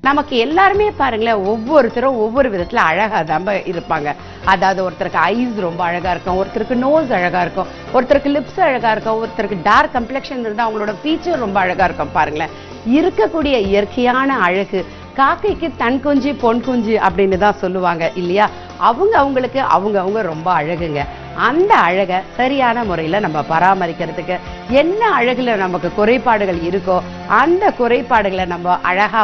நமக்கு எல்லாருமே பாருங்களேன், ஒவ்வொருத்தரும் ஒவ்வொரு விதத்துல அழகா தான் இருப்பாங்க. அதாவது ஒருத்தருக்கு ஐஸ் ரொம்ப அழகா இருக்கும், ஒருத்தருக்கு நோஸ் அழகா இருக்கும், ஒருத்தருக்கு லிப்ஸ் அழகா இருக்கும், ஒருத்தருக்கு டார்க் கம்ப்ளெக்ஷன் இருந்தா அவங்களோட ஃபீச்சர் ரொம்ப அழகா இருக்கும். பாருங்களேன், இருக்கக்கூடிய இயற்கையான அழகு. காக்கைக்கு தன் குஞ்சு பொன் குஞ்சு அப்படின்னு தான் சொல்லுவாங்க இல்லையா? அவங்களுக்கு அவங்க ரொம்ப அழகுங்க. அந்த அழகை சரியான முறையில் நம்ம பராமரிக்கிறதுக்கு என்ன அழகுல நமக்கு குறைபாடுகள் இருக்கோ அந்த குறைபாடுகளை நம்ம அழகா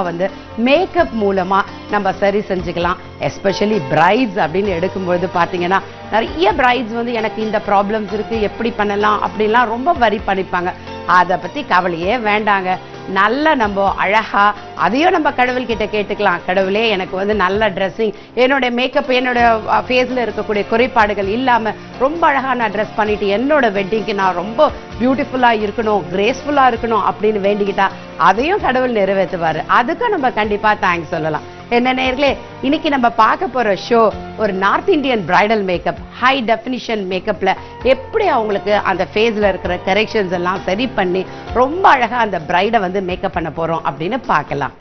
மேக்கப் மூலமா நம்ம சரி செஞ்சுக்கலாம். எஸ்பெஷலி பிரைட்ஸ் அப்படின்னு எடுக்கும்பொழுது பார்த்தீங்கன்னா, நிறைய பிரைட்ஸ் எனக்கு இந்த ப்ராப்ளம்ஸ் இருக்கு, எப்படி பண்ணலாம் அப்படிலாம் ரொம்ப வரி பண்ணிப்பாங்க. அதை பத்தி கவலையே வேண்டாங்க. நல்ல நம்ம அழகா அதையும் நம்ம கடவுள் கிட்ட கேட்டுக்கலாம். கடவுளே, எனக்கு நல்ல ட்ரெஸ்ஸிங், என்னோட மேக்கப், என்னோட ஃபேஸ்ல இருக்கக்கூடிய குறைபாடுகள் இல்லாம ரொம்ப அழகா நான் ட்ரெஸ் பண்ணிட்டு என்னோட வெட்டிங்க்கு நான் ரொம்ப பியூட்டிஃபுல்லா இருக்கணும், கிரேஸ்ஃபுல்லா இருக்கணும் அப்படின்னு வேண்டிக்கிட்டா அதையும் கடவுள் நிறைவேற்றுவாரு. அதுக்கும் நம்ம கண்டிப்பா தேங்க்ஸ் சொல்லலாம். என்ன நேயர்களே, இன்னைக்கு நம்ம பார்க்க போற ஷோ ஒரு North Indian bridal makeup, high definition மேக்கப்ல எப்படி அவங்களுக்கு அந்த ஃபேஸ்ல இருக்கிற கரெக்ஷன்ஸ் எல்லாம் சரி பண்ணி ரொம்ப அழகா அந்த பிரைடை மேக்கப் பண்ண போறோம் அப்படின்னு பார்க்கலாம்.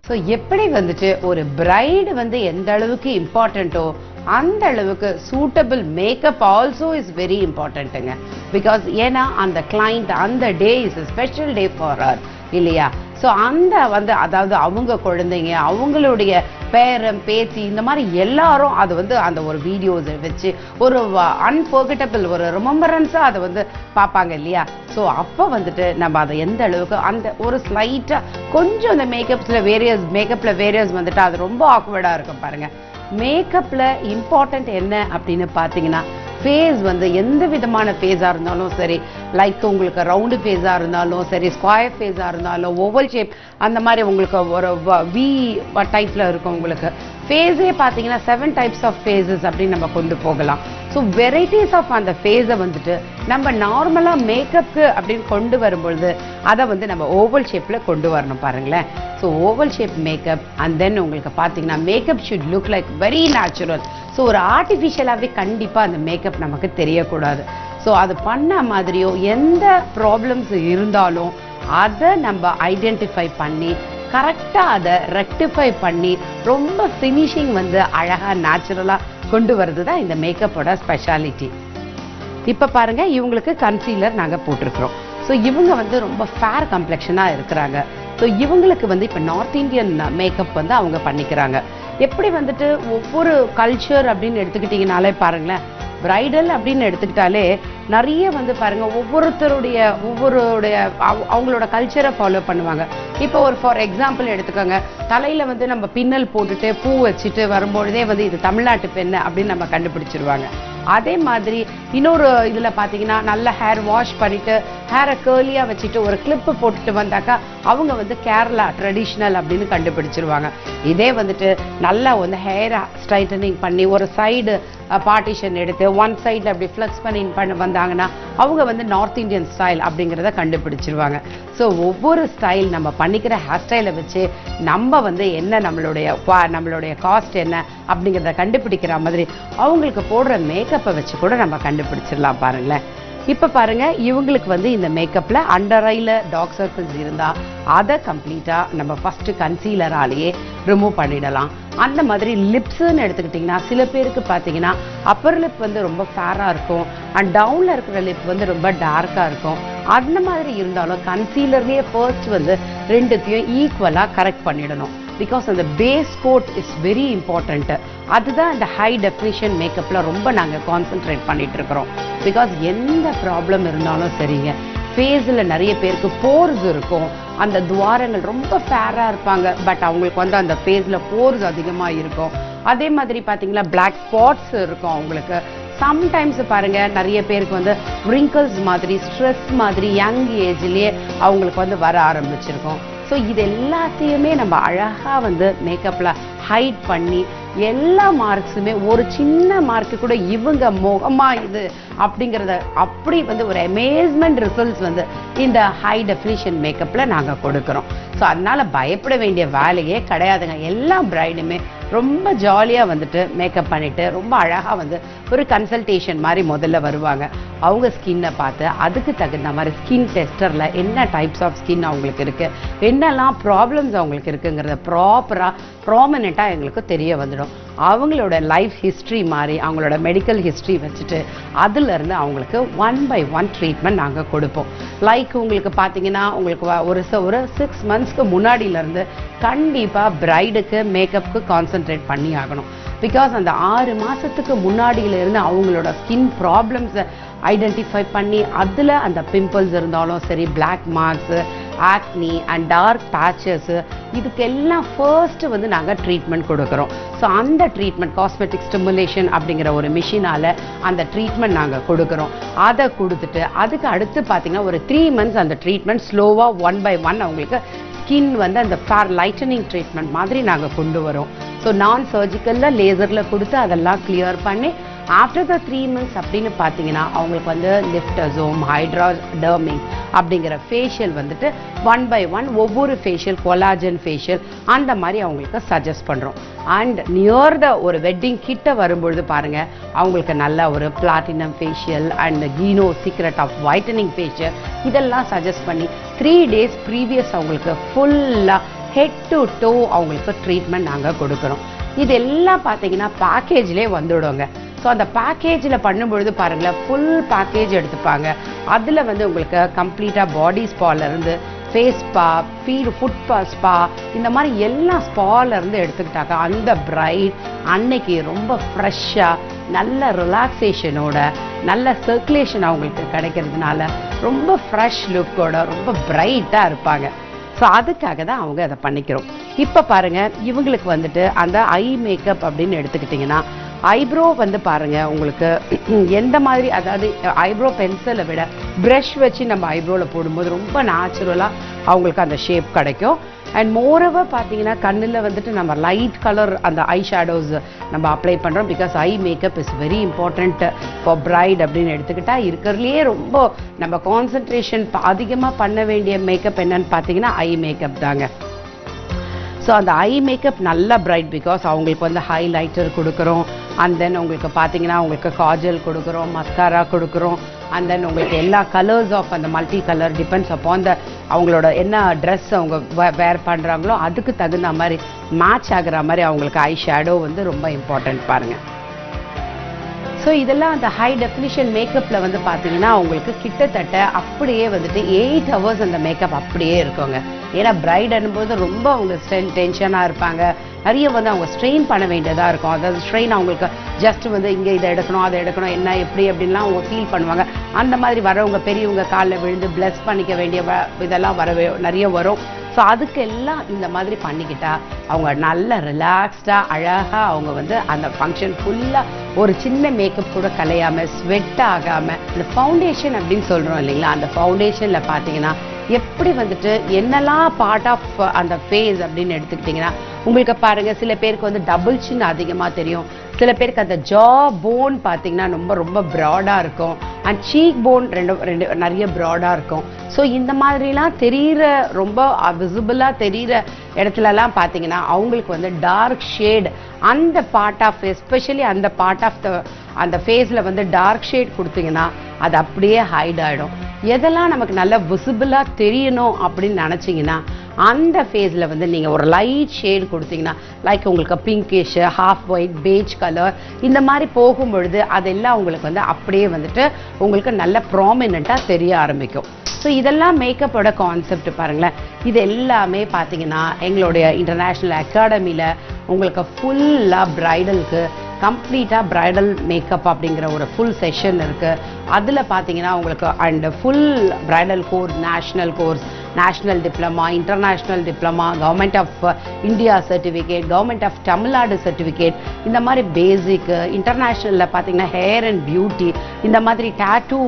ஸோ எப்படி ஒரு பிரைடு எந்த அளவுக்கு இம்பார்ட்டண்ட்டோ அந்த அளவுக்கு suitable makeup also is very இம்பார்ட்டன்ட்டுங்க. பிகாஸ் ஏன்னா அந்த கிளைண்ட் அந்த day is special day for her இல்லையா? ஸோ அந்த அதாவது அவங்க குழந்தைங்க, அவங்களுடைய பேரம் பேத்தி, இந்த மாதிரி எல்லாரும் அது அந்த ஒரு வீடியோஸ் வச்சு ஒரு அன்ஃபர்கெட்டபிள் ஒரு ரிமெம்பரன்ஸா அதை பார்ப்பாங்க இல்லையா? ஸோ அப்போ நம்ம அதை எந்த அளவுக்கு அந்த ஒரு ஸ்லைட்டா கொஞ்சம் அந்த மேக்கப்ல வேரியஸ் அது ரொம்ப ஆக்வர்டா இருக்கும். பாருங்க, மேக்கப்ல இம்பார்ட்டன்ட் என்ன அப்படின்னு பார்த்தீங்கன்னா, ஃபேஸ் எந்த விதமான ஃபேஸா இருந்தாலும் சரி, லைக் உங்களுக்கு ரவுண்டு ஃபேஸா இருந்தாலும் சரி, ஸ்கொயர் ஃபேஸா இருந்தாலும், ஓவல் ஷேப் அந்த மாதிரி உங்களுக்கு ஒரு வி டைப்ல இருக்கும். உங்களுக்கு ஃபேஸே பார்த்தீங்கன்னா 7 டைப்ஸ் ஆஃப் ஃபேஸஸ் அப்படின்னு நம்ம கொண்டு போகலாம். ஸோ வெரைட்டிஸ் ஆஃப் அந்த ஃபேஸை நம்ம நார்மலாக மேக்கப்க்கு அப்படின்னு கொண்டு வரும்பொழுது அதை நம்ம ஓவல் ஷேப்பில் கொண்டு வரணும். பாருங்களேன், so oval shape makeup and then உங்களுக்கு பார்த்தீங்கன்னா makeup should look like very natural. So ஒரு ஆர்டிஃபிஷியலாகவே கண்டிப்பாக அந்த மேக்கப் நமக்கு தெரியக்கூடாது. ஸோ அது பண்ண மாதிரியோ எந்த ப்ராப்ளம்ஸ் இருந்தாலும் அதை நம்ம ஐடென்டிஃபை பண்ணி கரெக்டாக அதை ரெக்டிஃபை பண்ணி ரொம்ப ஃபினிஷிங் அழகாக நேச்சுரலாக கொண்டு வருது தான் இந்த மேக்கப்போட ஸ்பெஷாலிட்டி. இப்போ பாருங்க, இவங்களுக்கு கன்சீலர் நாங்கள் போட்டிருக்கிறோம். ஸோ இவங்க ரொம்ப ஃபேர் கம்ப்ளெக்ஷனாக இருக்கிறாங்க. ஸோ இவங்களுக்கு இப்போ நார்த் இந்தியன் மேக்கப் அவங்க பண்ணிக்கிறாங்க. எப்படி ஒவ்வொரு கல்ச்சர் அப்படின்னு எடுத்துக்கிட்டிங்கனாலே பாருங்களேன், பிரைடல் அப்படின்னு எடுத்துக்கிட்டாலே நிறைய பாருங்க ஒவ்வொருத்தருடைய அவங்களோட கல்ச்சரை ஃபாலோ பண்ணுவாங்க. இப்போ ஒரு ஃபார் எக்ஸாம்பிள் எடுத்துக்கோங்க, தலையில நம்ம பின்னல் போட்டுட்டு பூ வச்சுட்டு வரும்பொழுதே இது தமிழ்நாட்டு பெண்ணு அப்படின்னு நம்ம கண்டுபிடிச்சிருவாங்க. அதே மாதிரி இன்னொரு இதுல பாத்தீங்கன்னா நல்ல ஹேர் வாஷ் பண்ணிட்டு ஹேரை கேர்லியா வச்சுட்டு ஒரு கிளிப்பு போட்டுட்டு வந்தாக்கா அவங்க கேரளா ட்ரெடிஷ்னல் அப்படின்னு கண்டுபிடிச்சிருவாங்க. இதே நல்லா ஹேர் ஸ்ட்ரைட்டனிங் பண்ணி ஒரு சைடு பார்ட்டிஷன் எடுத்து ஒன் சைடில் அப்படி ஃப்ளெக்ஸ் பண்ணி வந்தாங்கன்னா அவங்க நார்த் இந்தியன் ஸ்டைல் அப்படிங்கிறத கண்டுபிடிச்சிருவாங்க. ஸோ ஒவ்வொரு ஸ்டைல் நம்ம பண்ணிக்கிற ஹேர் ஸ்டைலை வச்சு நம்ம என்ன நம்மளுடைய காஸ்ட் என்ன அப்படிங்கிறத கண்டுபிடிக்கிற மாதிரி அவங்களுக்கு போடுற மேக்கப்பை வச்சு கூட நம்ம கண்டுபிடிச்சிடலாம். பாருங்களேன், இப்போ பாருங்க, இவங்களுக்கு இந்த மேக்கப்ல அண்டர் ஐல டார்க் சர்க்கிள்ஸ் இருந்தா அதை கம்ப்ளீட்டா நம்ம ஃபர்ஸ்ட் கன்சீலராலேயே ரிமூவ் பண்ணிடலாம். அந்த மாதிரி லிப்ஸ்ன்னு எடுத்துக்கிட்டிங்கன்னா சில பேருக்கு பார்த்தீங்கன்னா அப்பர் லிப் ரொம்ப ஃபேராக இருக்கும் அண்ட் டவுனில் இருக்கிற லிப் ரொம்ப டார்க்காக இருக்கும். அந்த மாதிரி இருந்தாலும் கன்சீலர்லேயே ஃபர்ஸ்ட் ரெண்டுத்தையும் ஈக்குவலாக கரெக்ட் பண்ணிடணும். பிகாஸ் அந்த base coat is very important. அதுதான் இந்த ஹை டெஃபினிஷன் மேக்கப்ல ரொம்ப நாங்கள் கான்சென்ட்ரேட் பண்ணிட்டு இருக்கிறோம். பிகாஸ் எந்த ப்ராப்ளம் இருந்தாலும் சரிங்க, ஃபேஸில் நிறைய பேருக்கு போர்ஸ் இருக்கும், அந்த துவாரங்கள் ரொம்ப ஃபேராக இருப்பாங்க, பட் அவங்களுக்கு அந்த ஃபேஸில் போர்ஸ் அதிகமாக இருக்கும். அதே மாதிரி பார்த்தீங்கன்னா பிளாக் ஸ்பாட்ஸ் இருக்கும் அவங்களுக்கு. சம்டைம்ஸ் பாருங்க, நிறைய பேருக்கு ரிங்கிள்ஸ் மாதிரி ஸ்ட்ரெஸ் மாதிரி யங் ஏஜ்லேயே அவங்களுக்கு வர ஆரம்பிச்சிருக்கும். ஸோ இது எல்லாத்தையுமே நம்ம அழகாக மேக்கப்பில் ஹைட் பண்ணி எல்லா மார்க்ஸுமே ஒரு சின்ன மார்க்கு கூட இவங்க முகமா இது அப்படிங்கிறத அப்படி ஒரு அமேஸ்மெண்ட் ரிசல்ட்ஸ் இந்த ஹை டெஃபினிஷன் மேக்கப்பில் நாங்கள் கொடுக்குறோம். ஸோ அதனால பயப்பட வேண்டிய வேலையே கிடையாதுங்க. எல்லா பிரைடுமே ரொம்ப ஜாலியாக வந்துட்டு மேக்கப் பண்ணிட்டு ரொம்ப அழகாக வந்து ஒரு கன்சல்டேஷன் மாதிரி முதல்ல வருவாங்க. அவங்க ஸ்கின்னை பார்த்து அதுக்கு தகுந்த மாதிரி ஸ்கின் டெஸ்டரில் என்ன டைப்ஸ் ஆஃப் ஸ்கின் அவங்களுக்கு இருக்குது, என்னெல்லாம் ப்ராப்ளம்ஸ் அவங்களுக்கு இருக்குங்கிறத ப்ராமினெண்ட்டாக எங்களுக்கு தெரிய வந்துடும். அவங்களோட லைஃப் ஹிஸ்ட்ரி மாதிரி அவங்களோட மெடிக்கல் ஹிஸ்ட்ரி வச்சுட்டு அதுலேருந்து அவங்களுக்கு 1 by 1 ட்ரீட்மெண்ட் நாங்கள் கொடுப்போம். லைக் உங்களுக்கு பார்த்தீங்கன்னா உங்களுக்கு ஒரு 6 monthsக்கு முன்னாடியிலேருந்து கண்டிப்பாக பிரைடுக்கு மேக்கப்புக்கு கான்சென்ட்ரேட் பண்ணி ஆகணும். பிகாஸ் அந்த 6 மாதத்துக்கு முன்னாடியிலேருந்து அவங்களோட ஸ்கின் ப்ராப்ளம்ஸை ஐடென்டிஃபை பண்ணி அதில் அந்த பிம்பிள்ஸ் இருந்தாலும் சரி, black marks, acne and dark patches, இதுக்கெல்லாம் ஃபர்ஸ்ட்டு வந்து நாங்கள் ட்ரீட்மெண்ட் கொடுக்குறோம். ஸோ அந்த ட்ரீட்மெண்ட் காஸ்மெட்டிக் ஸ்டிமுலேஷன் அப்படிங்கிற ஒரு மிஷினால் அந்த ட்ரீட்மெண்ட் நாங்கள் கொடுக்குறோம். அதை கொடுத்துட்டு அதுக்கு அடுத்து பார்த்தீங்கன்னா ஒரு 3 months அந்த ட்ரீட்மெண்ட் ஸ்லோவாக 1 by 1 அவங்களுக்கு ஸ்கின் வந்து அந்த ஃபேர் லைட்டனிங் ட்ரீட்மெண்ட் மாதிரி நாங்கள் கொண்டு வரோம். ஸோ நான் சர்ஜிக்கலில் லேசரில் கொடுத்து அதெல்லாம் கிளியர் பண்ணி ஆஃப்டர் த 3 months அப்படின்னு பார்த்தீங்கன்னா அவங்களுக்கு வந்து லிஃப்டசோம், ஹைட்ராடர்மிங் அப்படிங்கிற ஃபேஷியல் வந்துட்டு 1 by 1 ஒவ்வொரு ஃபேஷியல், கொலாஜன் ஃபேஷியல் அந்த மாதிரி அவங்களுக்கு சஜஸ்ட் பண்ணுறோம். அண்ட் நியர் த ஒரு வெட்டிங் கிட்ட வரும்பொழுது பாருங்கள் அவங்களுக்கு நல்ல ஒரு பிளாட்டினம் ஃபேஷியல் அண்ட் கீனோ சீக்ரெட் ஆஃப் வைட்டனிங் ஃபேஷியல் இதெல்லாம் சஜஸ்ட் பண்ணி 3 days ப்ரீவியஸ் அவங்களுக்கு ஃபுல்லாக ஹெட் டு டோ அவங்களுக்கு ட்ரீட்மெண்ட் நாங்கள் கொடுக்குறோம். இது எல்லாம் பார்த்தீங்கன்னா பேக்கேஜ்லேயே வந்துவிடுங்க. ஸோ அந்த பேக்கேஜில் பண்ணும்பொழுது பாருங்களேன் ஃபுல் பேக்கேஜ் எடுத்துப்பாங்க. அதில் வந்து உங்களுக்கு கம்ப்ளீட்டாக பாடி ஸ்பாலேருந்து ஃபேஸ் ஸ்பா, ஃபுட் ஸ்பா இந்த மாதிரி எல்லா ஸ்பாலேருந்து எடுத்துக்கிட்டாக்க அந்த பிரைட் அன்னைக்கு ரொம்ப ஃப்ரெஷ்ஷாக நல்ல ரிலாக்ஸேஷனோட நல்ல சர்க்குலேஷன் அவங்களுக்கு கிடைக்கிறதுனால ரொம்ப ஃப்ரெஷ் லுக்கோட ரொம்ப பிரைட்டாக இருப்பாங்க. ஸோ அதுக்காக தான் அவங்க அதை பண்ணிக்கிறோம். இப்போ பாருங்கள் இவங்களுக்கு வந்துட்டு அந்த ஐ மேக்கப் அப்படின்னு எடுத்துக்கிட்டிங்கன்னா ஐப்ரோ வந்து பாருங்கள் உங்களுக்கு எந்த மாதிரி, அதாவது ஐப்ரோ பென்சிலை விட ப்ரஷ் வச்சு நம்ம ஐப்ரோவில் போடும்போது ரொம்ப நேச்சுரலாக அவங்களுக்கு அந்த ஷேப் கிடைக்கும். அண்ட் மோரோவர் பார்த்தீங்கன்னா கண்ணில் வந்துட்டு நம்ம லைட் கலர் அந்த ஐ ஷேடோஸ் நம்ம அப்ளை பண்ணுறோம். Because eye makeup is very important for bride அப்படின்னு எடுத்துக்கிட்டால் இருக்கிறதுலையே ரொம்ப நம்ம கான்சன்ட்ரேஷன் அதிகமாக பண்ண வேண்டிய மேக்கப் என்னன்னு பார்த்தீங்கன்னா ஐ மேக்கப் தாங்க. ஸோ அந்த ஐ மேக்கப் நல்லா பிரைட் பிகாஸ் அவங்களுக்கு வந்து ஹைலைட்டர் கொடுக்குறோம். அண்ட் தென் உங்களுக்கு பார்த்தீங்கன்னா உங்களுக்கு காஜல் கொடுக்குறோம், மஸ்காரா கொடுக்குறோம். அண்ட் தென் உங்களுக்கு எல்லா கலர்ஸ் ஆஃப் அந்த multi colour depends upon the அவங்களோட என்ன ட்ரெஸ் அவங்க வேர் பண்ணுறாங்களோ அதுக்கு தகுந்த மாதிரி மேட்ச் ஆகிற மாதிரி அவங்களுக்கு ஐ ஷேடோ வந்து ரொம்ப இம்பார்ட்டன்ட் பாருங்கள். ஸோ இதெல்லாம் அந்த ஹை டெஃபினிஷன் மேக்கப்பில் வந்து பார்த்தீங்கன்னா அவங்களுக்கு கிட்டத்தட்ட அப்படியே வந்துட்டு 8 hours அந்த மேக்கப் அப்படியே இருக்குங்க. ஏன்னா பிரைட் அனும்போது ரொம்ப அவங்க டென்ஷனாக இருப்பாங்க, நிறைய வந்து அவங்க ஸ்ட்ரெயின் பண்ண வேண்டியதாக இருக்கும். அதாவது ஸ்ட்ரெயின் அவங்களுக்கு ஜஸ்ட் வந்து இங்கே இதை எடுக்கணும் அதை எடுக்கணும் என்ன எப்படி அப்படின்லாம் அவங்க ஃபீல் பண்ணுவாங்க. அந்த மாதிரி வரவங்க பெரியவங்க காலில் விழுந்து பிளஸ் பண்ணிக்க வேண்டிய இதெல்லாம் நிறைய வரும். ஸோ அதுக்கெல்லாம் இந்த மாதிரி பண்ணிக்கிட்டா அவங்க நல்ல ரிலாக்ஸ்டாக அழகாக அவங்க வந்து அந்த ஃபங்க்ஷன் ஃபுல்லாக ஒரு சின்ன மேக்கப் கூட கலையாமல் ஸ்வெட் ஆகாமல் இந்த ஃபவுண்டேஷன் அப்படின்னு சொல்கிறோம் இல்லைங்களா, அந்த ஃபவுண்டேஷனில் பார்த்தீங்கன்னா எப்படி வந்துட்டு என்னெல்லாம் பார்ட் ஆஃப் அந்த ஃபேஸ் அப்படின்னு எடுத்துக்கிட்டிங்கன்னா உங்களுக்கு பாருங்கள் சில பேருக்கு வந்து டபுள் சின் அதிகமாக தெரியும், சில பேருக்கு அந்த ஜா போன் பார்த்தீங்கன்னா ரொம்ப ரொம்ப ப்ராடாக இருக்கும், அண்ட் சீக் போன் ரெண்டு நிறைய ப்ராடாக இருக்கும். ஸோ இந்த மாதிரிலாம் தெரிகிற ரொம்ப விசிபிளாக தெரிகிற இடத்துலலாம் பார்த்தீங்கன்னா அவங்களுக்கு வந்து டார்க் ஷேட் அந்த பார்ட் ஆஃப் எஸ்பெஷலி அந்த பார்ட் ஆஃப் அந்த ஃபேஸில் வந்து டார்க் ஷேட் கொடுத்தீங்கன்னா அது அப்படியே ஹைட் ஆகிடும். எதெல்லாம் நமக்கு நல்லா விசிபிளாக தெரியணும் அப்படின்னு நினச்சிங்கன்னா அந்த ஃபேஸில் வந்து நீங்கள் ஒரு லைட் ஷேட் கொடுத்தீங்கன்னா லைக் உங்களுக்கு pinkish, half white, beige colour இந்த மாதிரி போகும்பொழுது அதெல்லாம் உங்களுக்கு வந்து அப்படியே வந்துட்டு உங்களுக்கு நல்ல ப்ராமினெண்ட்டாக தெரிய ஆரம்பிக்கும். ஸோ இதெல்லாம் மேக்கப்போட கான்செப்ட் பாருங்களேன். இது எல்லாமே பார்த்தீங்கன்னா எங்களுடைய இன்டர்நேஷ்னல் அகாடமியில் உங்களுக்கு ஃபுல்லாக பிரைடலுக்கு கம்ப்ளீட்டாக பிரைடல் மேக்கப் அப்படிங்கிற ஒரு ஃபுல் செஷன் இருக்குது. அதில் பார்த்தீங்கன்னா உங்களுக்கு and full bridal course, national course, national diploma, international diploma, government of India certificate, government of Tamil Nadu certificate, இந்த மாதிரி பேசிக்கு இன்டர்நேஷ்னலில் பார்த்தீங்கன்னா ஹேர் அண்ட் பியூட்டி, இந்த மாதிரி டேட்டூ,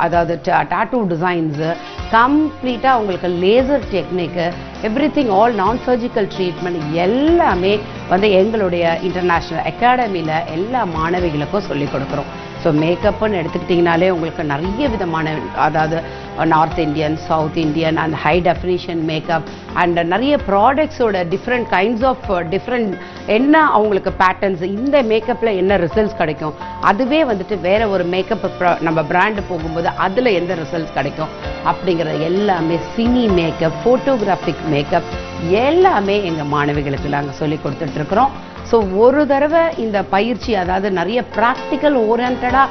அதாவது டேட்டூ டிசைன்ஸு, கம்ப்ளீட்டாக உங்களுக்கு லேசர் டெக்னிக்கு, எவ்ரிதிங் ஆல் நான் சர்ஜிக்கல் ட்ரீட்மெண்ட் எல்லாமே வந்து எங்களுடைய இன்டர்நேஷ்னல் அகாடமியில் எல்லா மாணவிகளுக்கும் சொல்லிக் கொடுக்குறோம். ஸோ மேக்கப்புன்னு எடுத்துக்கிட்டிங்கனாலே உங்களுக்கு நிறைய விதமான அதாவது north Indian, south Indian and high definition makeup and நிறைய ப்ராடக்ட்ஸோட டிஃப்ரெண்ட் கைண்ட்ஸ் ஆஃப் டிஃப்ரெண்ட் என்ன அவங்களுக்கு பேட்டர்ன்ஸ், இந்த மேக்கப்பில் என்ன ரிசல்ட்ஸ் கிடைக்கும், அதுவே வந்துட்டு வேற ஒரு மேக்கப் நம்ம பிராண்டு போகும்போது அதில் எந்த ரிசல்ட்ஸ் கிடைக்கும் அப்படிங்கிற எல்லாமே சினி மேக்கப், ஃபோட்டோகிராஃபிக் மேக்கப் எல்லாமே எங்கள் மாணவிகளுக்கு நாங்கள் சொல்லி கொடுத்துட்ருக்குறோம். ஸோ ஒரு தடவை இந்த பயிற்சி, அதாவது நிறைய ப்ராக்டிக்கல் ஓரியன்டாக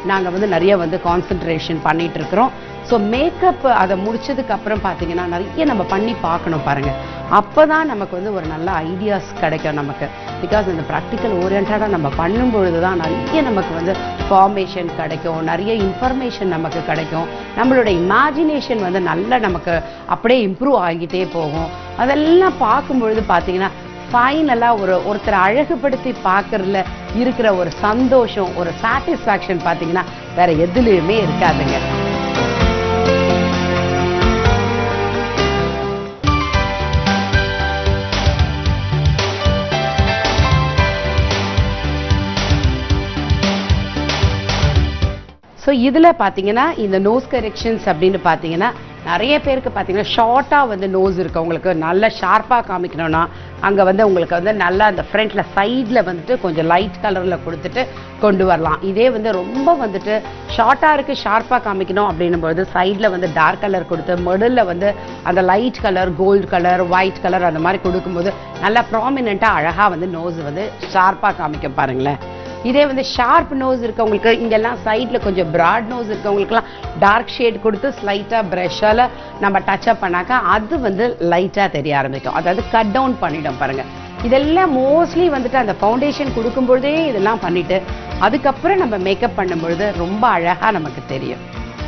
நாங்கள் வந்து நிறைய வந்து கான்சன்ட்ரேஷன் பண்ணிட்டு இருக்கிறோம். ஸோ மேக்கப் அதை முடிச்சதுக்கு அப்புறம் பார்த்தீங்கன்னா நிறைய நம்ம பண்ணி பார்க்கணும் பாருங்கள். அப்போ தான் நமக்கு வந்து ஒரு நல்ல ஐடியாஸ் கிடைக்கும் நமக்கு. பிகாஸ் இந்த ப்ராக்டிக்கல் ஓரியன்டாக நம்ம பண்ணும்பொழுது தான் நிறைய நமக்கு வந்து ஃபார்மேஷன் கிடைக்கும், நிறைய இன்ஃபர்மேஷன் நமக்கு கிடைக்கும், நம்மளோட இமேஜினேஷன் வந்து நல்லா நமக்கு அப்படியே இம்ப்ரூவ் ஆகிட்டே போகும். அதெல்லாம் பார்க்கும்பொழுது பார்த்தீங்கன்னா ஃபைனலாக ஒருத்தரை அழகுபடுத்தி பார்க்கறதுல இருக்கிற ஒரு சந்தோஷம், ஒரு சாட்டிஸ்ஃபேக்ஷன் பார்த்தீங்கன்னா வேற எதுலையுமே இருக்காதுங்க. ஸோ இதில் பார்த்தீங்கன்னா இந்த நோஸ் கரெக்ஷன்ஸ் அப்படின்னு பார்த்தீங்கன்னா நிறைய பேருக்கு பார்த்தீங்கன்னா ஷார்ட்டாக வந்து நோஸ் இருக்குது. உங்களுக்கு நல்லா ஷார்ப்பாக காமிக்கணும்னா அங்கே வந்து உங்களுக்கு வந்து நல்லா அந்த ஃப்ரண்ட்டில் சைடில் வந்துட்டு கொஞ்சம் லைட் கலரில் கொடுத்துட்டு கொண்டு வரலாம். இதே வந்து ரொம்ப வந்துட்டு ஷார்ட்டாக இருக்குது, ஷார்ப்பாக காமிக்கணும் அப்படின்னும்போது சைடில் வந்து டார்க் கலர் கொடுத்து மிடில் வந்து அந்த light colour, gold colour, white colour அந்த மாதிரி கொடுக்கும்போது நல்லா ப்ராமினெண்ட்டாக அழகாக வந்து நோஸ் வந்து ஷார்ப்பாக காமிக்க பாருங்களேன். இதே வந்து ஷார்ப் நோஸ் இருக்கவங்களுக்கு, இங்கெல்லாம் சைடில் கொஞ்சம் ப்ராட் நோஸ் இருக்கவங்களுக்குலாம் டார்க் ஷேட் கொடுத்து ஸ்லைட்டாக ப்ரஷ்ஷால் நம்ம டச்சப் பண்ணாக்கா அது வந்து லைட்டாக தெரிய ஆரம்பிக்கும், அதாவது கட் டவுன் பண்ணிடும் பாருங்கள். இதெல்லாம் மோஸ்ட்லி வந்துட்டு அந்த ஃபவுண்டேஷன் கொடுக்கும்பொழுதே இதெல்லாம் பண்ணிவிட்டு அதுக்கப்புறம் நம்ம மேக்கப் பண்ணும்பொழுது ரொம்ப அழகாக நமக்கு தெரியும்.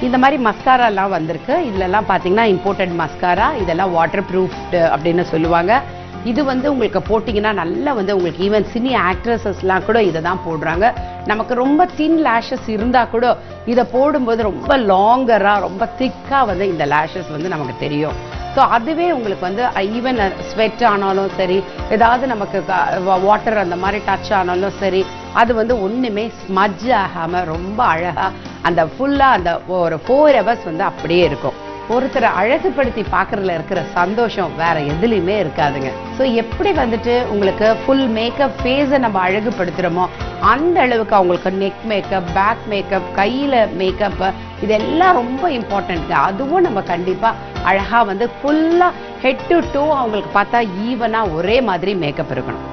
இந்த மாதிரி மஸ்காராலாம் வந்திருக்கு. இதிலெல்லாம் பார்த்தீங்கன்னா இம்போர்ட்டட் மஸ்காரா, இதெல்லாம் வாட்டர் ப்ரூஃப்டு அப்படின்னு சொல்லுவாங்க. இது வந்து உங்களுக்கு போட்டிங்கன்னா நல்லா வந்து உங்களுக்கு ஈவன் சினி ஆக்ட்ரஸஸ்லாம் கூட இதை தான் போடுறாங்க. நமக்கு ரொம்ப தின் லேஷஸ் இருந்தால் கூட இதை போடும்போது ரொம்ப லாங்கராக, ரொம்ப திக்காக வந்து இந்த லேஷஸ் வந்து நமக்கு தெரியும். ஸோ அதுவே உங்களுக்கு வந்து ஈவன் ஸ்வெட் ஆனாலும் சரி, ஏதாவது நமக்கு வாட்டர் அந்த மாதிரி டச் ஆனாலும் சரி, அது வந்து ஒன்றுமே ஸ்மஜ் ஆகாமல் ரொம்ப அழகாக அந்த ஃபுல்லாக அந்த ஒரு 4 hours வந்து அப்படியே இருக்கும். ஒருத்தரை அழகுபடுத்தி பார்க்கறதுல இருக்கிற சந்தோஷம் வேற எதுலையுமே இருக்காதுங்க. ஸோ எப்படி வந்துட்டு உங்களுக்கு ஃபுல் மேக்கப் ஃபேஸை நம்ம அழகுபடுத்துகிறோமோ அந்த அளவுக்கு அவங்களுக்கு நெக் மேக்கப், பேக் மேக்கப், கையில் மேக்கப் இதெல்லாம் ரொம்ப இம்பார்ட்டன்ட்ங்க. அதுவும் நம்ம கண்டிப்பாக அழகாக வந்து ஃபுல்லாக ஹெட் டு டோ அவங்களுக்கு பார்த்தா ஈவனாக ஒரே மாதிரி மேக்கப் இருக்கணும்.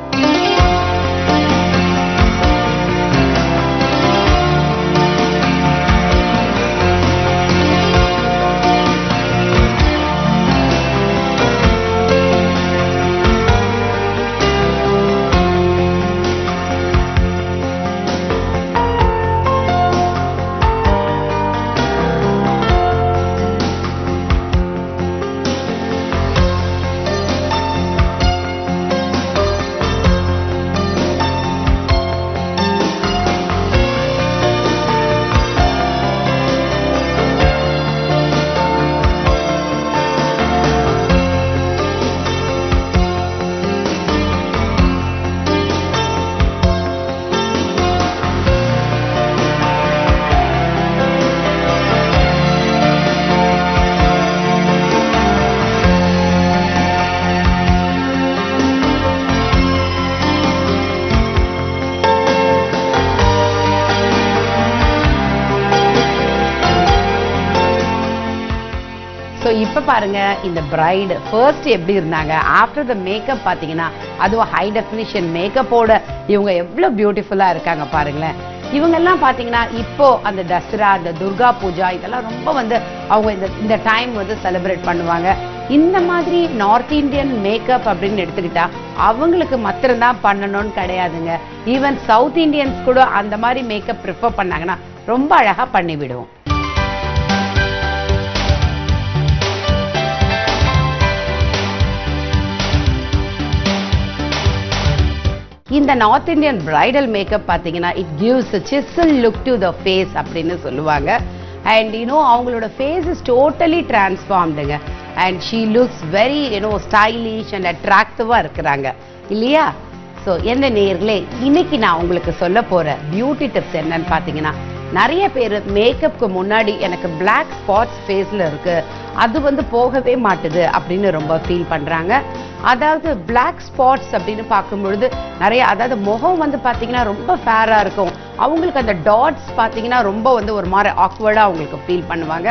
ஸோ இப்போ பாருங்க, இந்த பிரைடு ஃபர்ஸ்ட் எப்படி இருந்தாங்க, ஆஃப்டர் த மேக்கப் பார்த்தீங்கன்னா அதுவும் ஹை டெஃபினிஷன் மேக்கப்போட இவங்க எவ்வளோ பியூட்டிஃபுல்லாக இருக்காங்க பாருங்களேன். இவங்கெல்லாம் பார்த்தீங்கன்னா இப்போ அந்த தசரா, அந்த துர்கா பூஜா இதெல்லாம் ரொம்ப வந்து அவங்க இந்த டைம் வந்து செலிப்ரேட் பண்ணுவாங்க. இந்த மாதிரி நார்த் இந்தியன் மேக்கப் அப்படின்னு எடுத்துக்கிட்டா அவங்களுக்கு மாத்திரம்தான் பண்ணணும்னு கிடையாதுங்க. ஈவன் சவுத் இந்தியன்ஸ் கூட அந்த மாதிரி மேக்கப் ப்ரிஃபர் பண்ணாங்கன்னா ரொம்ப அழகாக பண்ணிவிடுவோம். இந்த நார்த் இந்தியன் பிரைடல் மேக்கப் பார்த்தீங்கன்னா it gives a chisel look to the face அப்படின்னு சொல்லுவாங்க. அண்ட் அவங்களோட ஃபேஸ் இஸ் டோட்டலி டிரான்ஸ்ஃபார்ம்டுங்க. And she looks very stylish and அட்ராக்டிவாக இருக்கிறாங்க இல்லையா? ஸோ எந்த நேர்களே, இன்னைக்கு நான் உங்களுக்கு சொல்ல போகிற பியூட்டி டிப்ஸ் என்னன்னு பார்த்தீங்கன்னா, நிறைய பேர் மேக்கப்புக்கு முன்னாடி எனக்கு பிளாக் ஸ்பாட்ஸ் ஃபேஸ்ல இருக்கு, அது வந்து போகவே மாட்டுது அப்படின்னு ரொம்ப ஃபீல் பண்றாங்க. அதாவது பிளாக் ஸ்பாட்ஸ் அப்படின்னு பார்க்கும்பொழுது நிறைய, அதாவது முகம் வந்து பார்த்தீங்கன்னா ரொம்ப ஃபேரா இருக்கும், அவங்களுக்கு அந்த டாட்ஸ் பார்த்தீங்கன்னா ரொம்ப வந்து ஒரு மாதிரி ஆக்வர்டா அவங்களுக்கு ஃபீல் பண்ணுவாங்க.